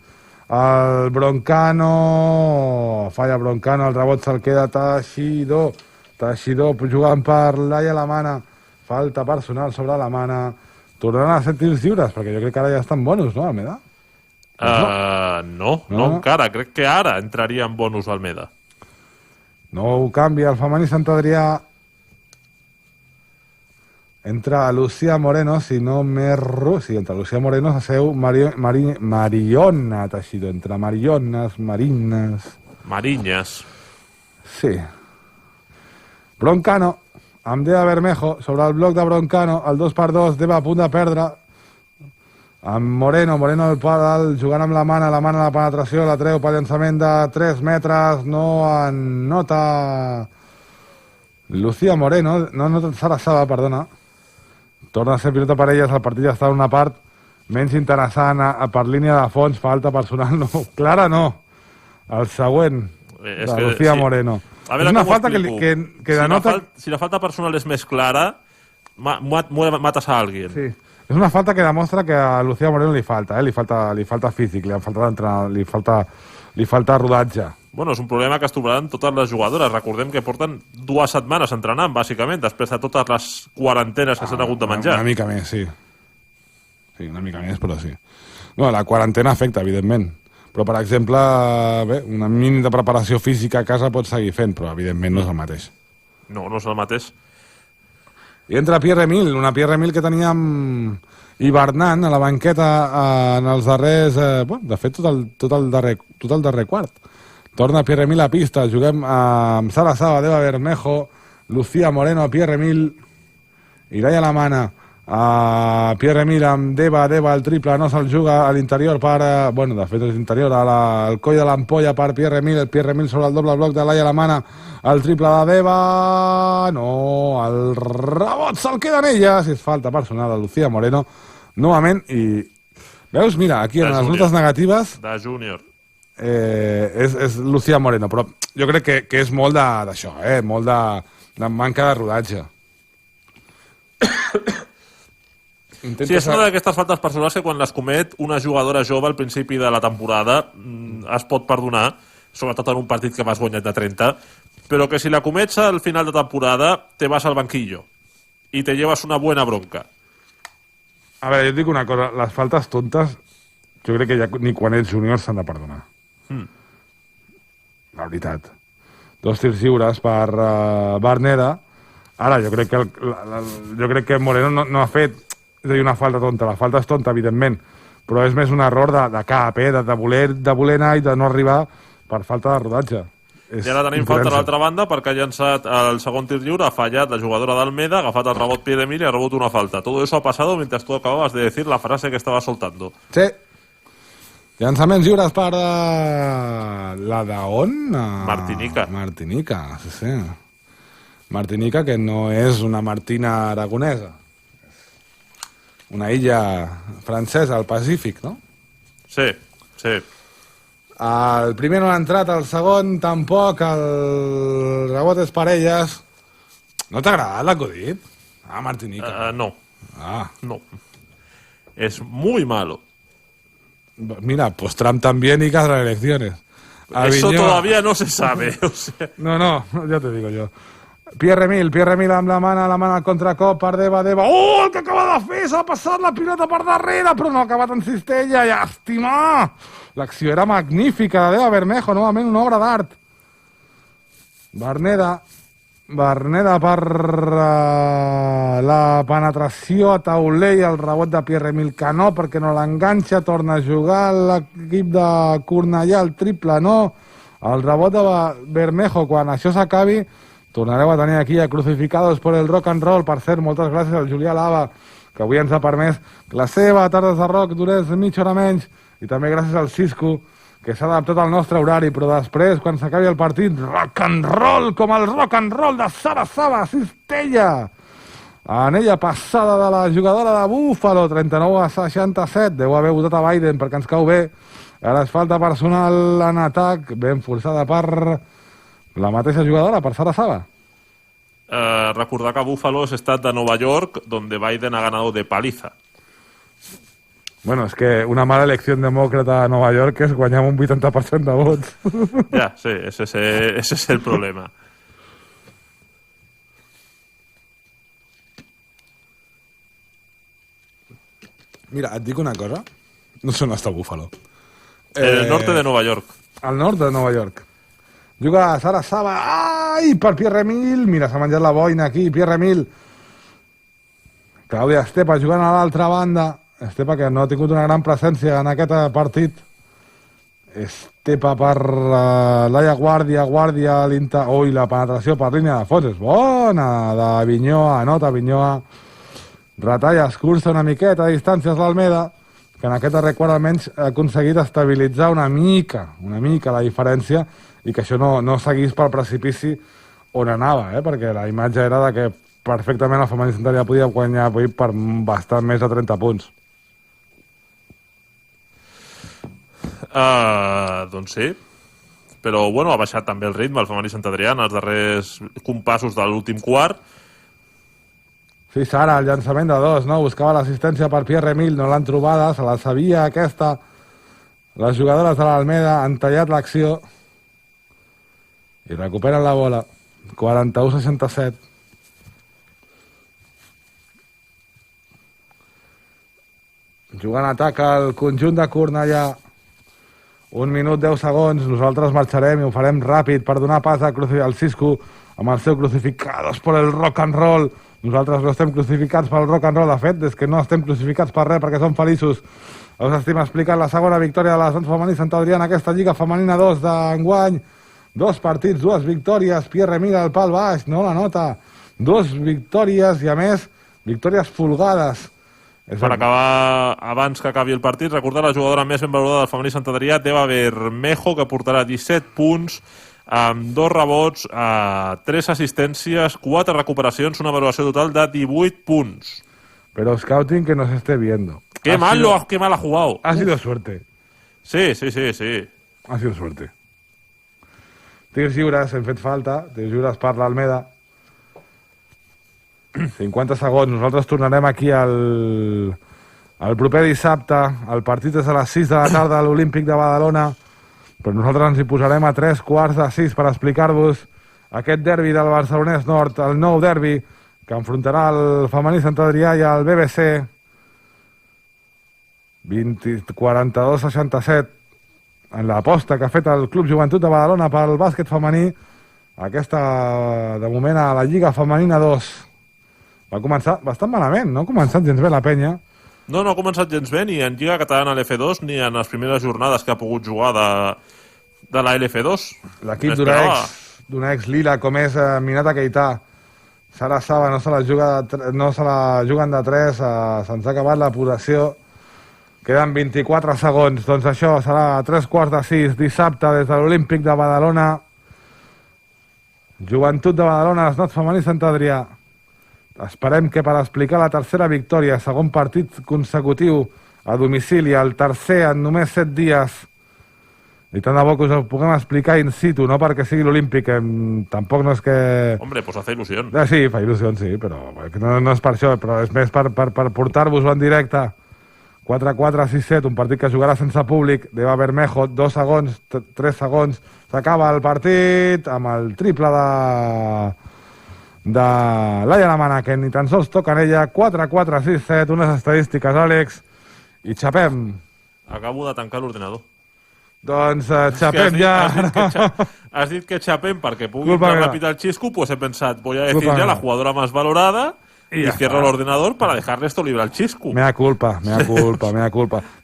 El Broncano, falla Broncano, el rebot se'l queda Teixidor jugant per Laia Lamana, falta personal sobre la mana, tornaran a ser tirs lliures, perquè jo crec que ara ja estan bonus, no, Almeda? No, encara, crec que ara entraria en bonus Almeda. No ho canvia el Femení Sant Adrià. Entra Lucía Moreno, si no m'erro... Sí, entra Lucía Moreno, s'asseu Mariona Teixidor. Entre Mariones, Marines... Marinyes. Sí. Broncano, amb Deva Bermejo, sobre el bloc de Broncano, el 2x2, Deva a punt de perdre. Amb Moreno al pal, jugant amb la mana a la penetració, la treu per llançament de 3 metres, no nota Lucía Moreno, no nota Sara Saba, perdona. Torna a ser pilota per elles, el partit ja està en una part menys interessant, per línia de fons, falta personal, no, clara no. El següent, de Lucía Moreno. És una falta que denota... Si la falta personal és més clara, mates a algú. Sí, és una falta que demostra que a Lucía Moreno li falta, li falta físic, li falta rodatge. Bueno, és un problema que es trobaran totes les jugadores. Recordem que porten 2 setmanes entrenant, bàsicament, després de totes les quarantenes que s'han hagut de menjar. Una mica més, sí. Sí, una mica més, però sí. No, la quarantena afecta, evidentment. Però, per exemple, bé, una mínim de preparació física a casa pots seguir fent, però, evidentment, no és el mateix. No, no és el mateix. I entra Pierre-Emile, una Pierre-Emile que teníem hivernant a la banqueta en els darrers... de fet, tot el darrer quart. Torna Pierre-Emile a pista, juguem amb Sara Saba, Deva Bermejo, Lucía Moreno, Pierre-Emile, Irai Alamana, Pierre-Emile amb Deva, el triple, no se'l juga a l'interior per... de fet és l'interior, al coll de l'ampolla per Pierre-Emile, el Pierre-Emile sobre el doble bloc de Laia Alamana, el triple de Deva, no, el rebot se'l queda en ella, si és falta personal de Lucía Moreno, novament, i veus, mira, aquí en les notes negatives... De júnior. És Lucía Moreno, però jo crec que és molt d'això, molt de manca de rodatge. Sí, és una d'aquestes faltes personals que quan les comet una jugadora jove al principi de la temporada es pot perdonar, sobretot en un partit que vas guanyat de 30, però que si la comets al final de temporada te vas al banquillo i te llevas una buena bronca. A veure, jo et dic una cosa, les faltes tontes jo crec que ja ni quan ets júnior s'han de perdonar. La veritat. 2 tirs lliures per Berneda. Ara, jo crec que Moreno no ha fet, és a dir, una falta tonta. La falta és tonta, evidentment, però és més un error de cap, de voler anar i de no arribar per falta de rodatge. I ara tenim falta a l'altra banda perquè ha llançat el segon tir lliure, ha fallat la jugadora d'Almeda, ha agafat el rebot Pierre-Emile y ha rebot una falta. Todo eso ha pasado mientras tú acababas de decir la frase que estaba soltando. Sí. Llançaments lliures per la d'on? Martinica. Martinica, sí. Martinica, que no és una Martina aragonesa. Una illa francesa al Pacífic, no? Sí, sí. El primer no ha entrat, el segon tampoc, el rebot és per elles. No t'ha agradat l'acudit? Martinica. No. No. Es muy malo. Mira, pues Trump también y cada elecciones. Eso todavía no se sabe. O sea. No, ya te digo yo. Pierre-Emile amb la mà al contracop per Deva. Oh, el que acaba de fer! S'ha passat la pilota per darrere, però no ha acabat en cistella. Llàstima! L'acció era magnífica de Deva Bermejo, novament una obra d'art. Berneda per la penetració a tauler i el rebot de Pierre-Emile que no, perquè no l'enganxa, torna a jugar l'equip de Cornellà, el triple no, el rebot de Bermejo, quan això s'acabi tornareu a tenir aquí a Crucificados por el Rock and Roll. Per cert, moltes gràcies al Julià Lava, que avui ens ha permès la seva Tardes de Rock durés mitja hora menys, i també gràcies al Cisco, que s'ha adaptat al nostre horari, però després, quan s'acabi el partit, rock and roll, com el rock and roll de Sara Saba, Cistella. Anella passada de la jugadora de Buffalo, 39-67, deu haver votat a Biden perquè ens cau bé. Ara és falta personal en atac, ben forçada per la mateixa jugadora, per Sara Saba. Recordar que Buffalo es estat de Nueva York, donde Biden ha ganado de paliza. Bueno, és que una mala elecció demòcrata a Nova York és guanyar un 80% de vots. Ja, sí, ese es el problema. Mira, et dic una cosa. No sé on està Buffalo. El norte de Nova York. Al nord de Nova York. Juga Sara Saba. Ai, per Pierre-Emile. Mira, s'ha menjat la boina aquí, Pierre-Emile. Clàudia Estepa jugant a l'altra banda. Estepa, que no ha tingut una gran presència en aquest partit. Estepa per Laia Guàrdia, oi, la penetració per línia de fons és bona, de Vinyoa, anota Vinyoa, retalla, escurça una miqueta a distàncies l'Almeda, que en aquest darrer quart almenys ha aconseguit estabilitzar una mica la diferència i que això no seguís pel precipici on anava, perquè la imatge era de que perfectament el femení Centennial podia guanyar avui per bastant més de 30 punts. Doncs sí, però bueno, ha baixat també el ritme el femení Sant Adrià en els darrers compassos de l'últim quart. Sí, Sara, el llançament de 2, no? Buscava l'assistència per Pierre-Emile, no l'han trobada, se la sabia aquesta. Les jugadores de l'Almeda han tallat l'acció i recuperen la bola. 41-67. Jugant atac al conjunt de Cornellà. 1 minut 10 segons. Nosaltres marxarem i ho farem ràpid per donar pas al Cisco amb el seu Crucificados por el rock and roll. Nosaltres no estem crucificats pel rock and roll. De fet, és que no estem crucificats per res perquè som feliços. Us estem explicant la segona victòria de l'Ascens Femení Sant Adrià en aquesta Lliga Femenina 2 d'enguany. 2 partits, 2 victòries. Pierre mira el pal baix, no la nota. 2 victòries i, a més, victòries folgades. Per acabar, abans que acabi el partit, recordar la jugadora més ben valorada del femení Sant Adrià, Deva Bermejo, que portarà 17 punts, amb 2 rebots, 3 assistències, 4 recuperacions, una valoració total de 18 punts. Pero scouting que nos esté viendo. Qué mal ha jugado. Ha sido suerte. Sí. Ha sido suerte. Tirs lliures, hem fet falta. Tirs lliures per l'Almeda. 50 segons. Nosaltres tornarem aquí el proper dissabte. El partit és a les 6 de la tarda a l'Olímpic de Badalona. Però nosaltres ens hi posarem a 3:15 per explicar-vos aquest derbi del Barcelonès Nord, el nou derbi que enfrontarà el femení Sant Adrià i el BBC. 42-67 en l'aposta que ha fet el Club Joventut de Badalona pel bàsquet femení. Aquesta, de moment, a la Lliga Femenina 2. Va començar bastant malament, no ha començat gens bé la penya. No ha començat gens bé ni en Lliga Catalana l'F2 ni en les primeres jornades que ha pogut jugar de la LF2. L'equip d'una ex-Lila com és Minata Keita, Sara Saba no se la juguen de 3, se'ns ha acabat la possessió. Queden 24 segons. Doncs això serà a 3:15 dissabte des de l'Olímpic de Badalona. Joventut de Badalona, Esnot Femení Sant Adrià. Esperem que per explicar la tercera victòria, segon partit consecutiu a domicili, el tercer en només 7 dies, i tant de bo que us ho puguem explicar in situ, no perquè sigui l'Olímpic, tampoc no és que... Hombre, pues hace il·lusió. Sí, fa il·lusió, sí, però no és per això, però és més per portar-vos-ho en directe. 4-4-6-7, un partit que jugarà sense públic. Deva Bermejo, 2 segons, 3 segons. S'acaba el partit amb el triple de Laia Lamana, que ni tan sols toca en ella. 4-4-6-7, unes estadístiques, Àlex, i xapem. Acabo de tancar l'ordinador. Doncs xapem ja. Has dit que xapem perquè pugui entrar ràpid al Xisco, pues he pensat, voy a decir ya la jugadora más valorada y cierro el ordenador para dejarle esto libre al Xisco. Mea culpa.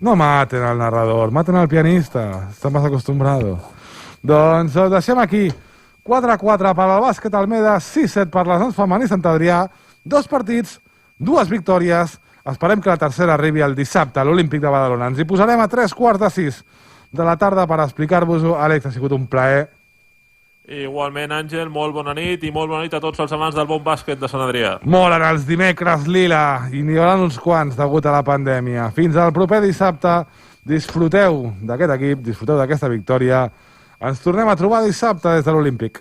No maten al narrador, maten al pianista. Està més acostumbrado. Doncs ho deixem aquí. 4-4 per al bàsquet Almeda, 6-7 per l'Esnot Femení Sant Adrià. 2 partits, 2 victòries. Esperem que la tercera arribi el dissabte a l'Olímpic de Badalona. Ens hi posarem a 3:15 de la tarda per explicar-vos-ho. Àlex, ha sigut un plaer. Igualment, Àngel, molt bona nit i molt bona nit a tots els amants del bon bàsquet de Sant Adrià. Molen els dimecres lila i n'hi haurà uns quants degut a la pandèmia. Fins al proper dissabte. Disfruteu d'aquest equip, disfruteu d'aquesta victòria. Ens tornem a trobar dissabte des de l'Olímpic.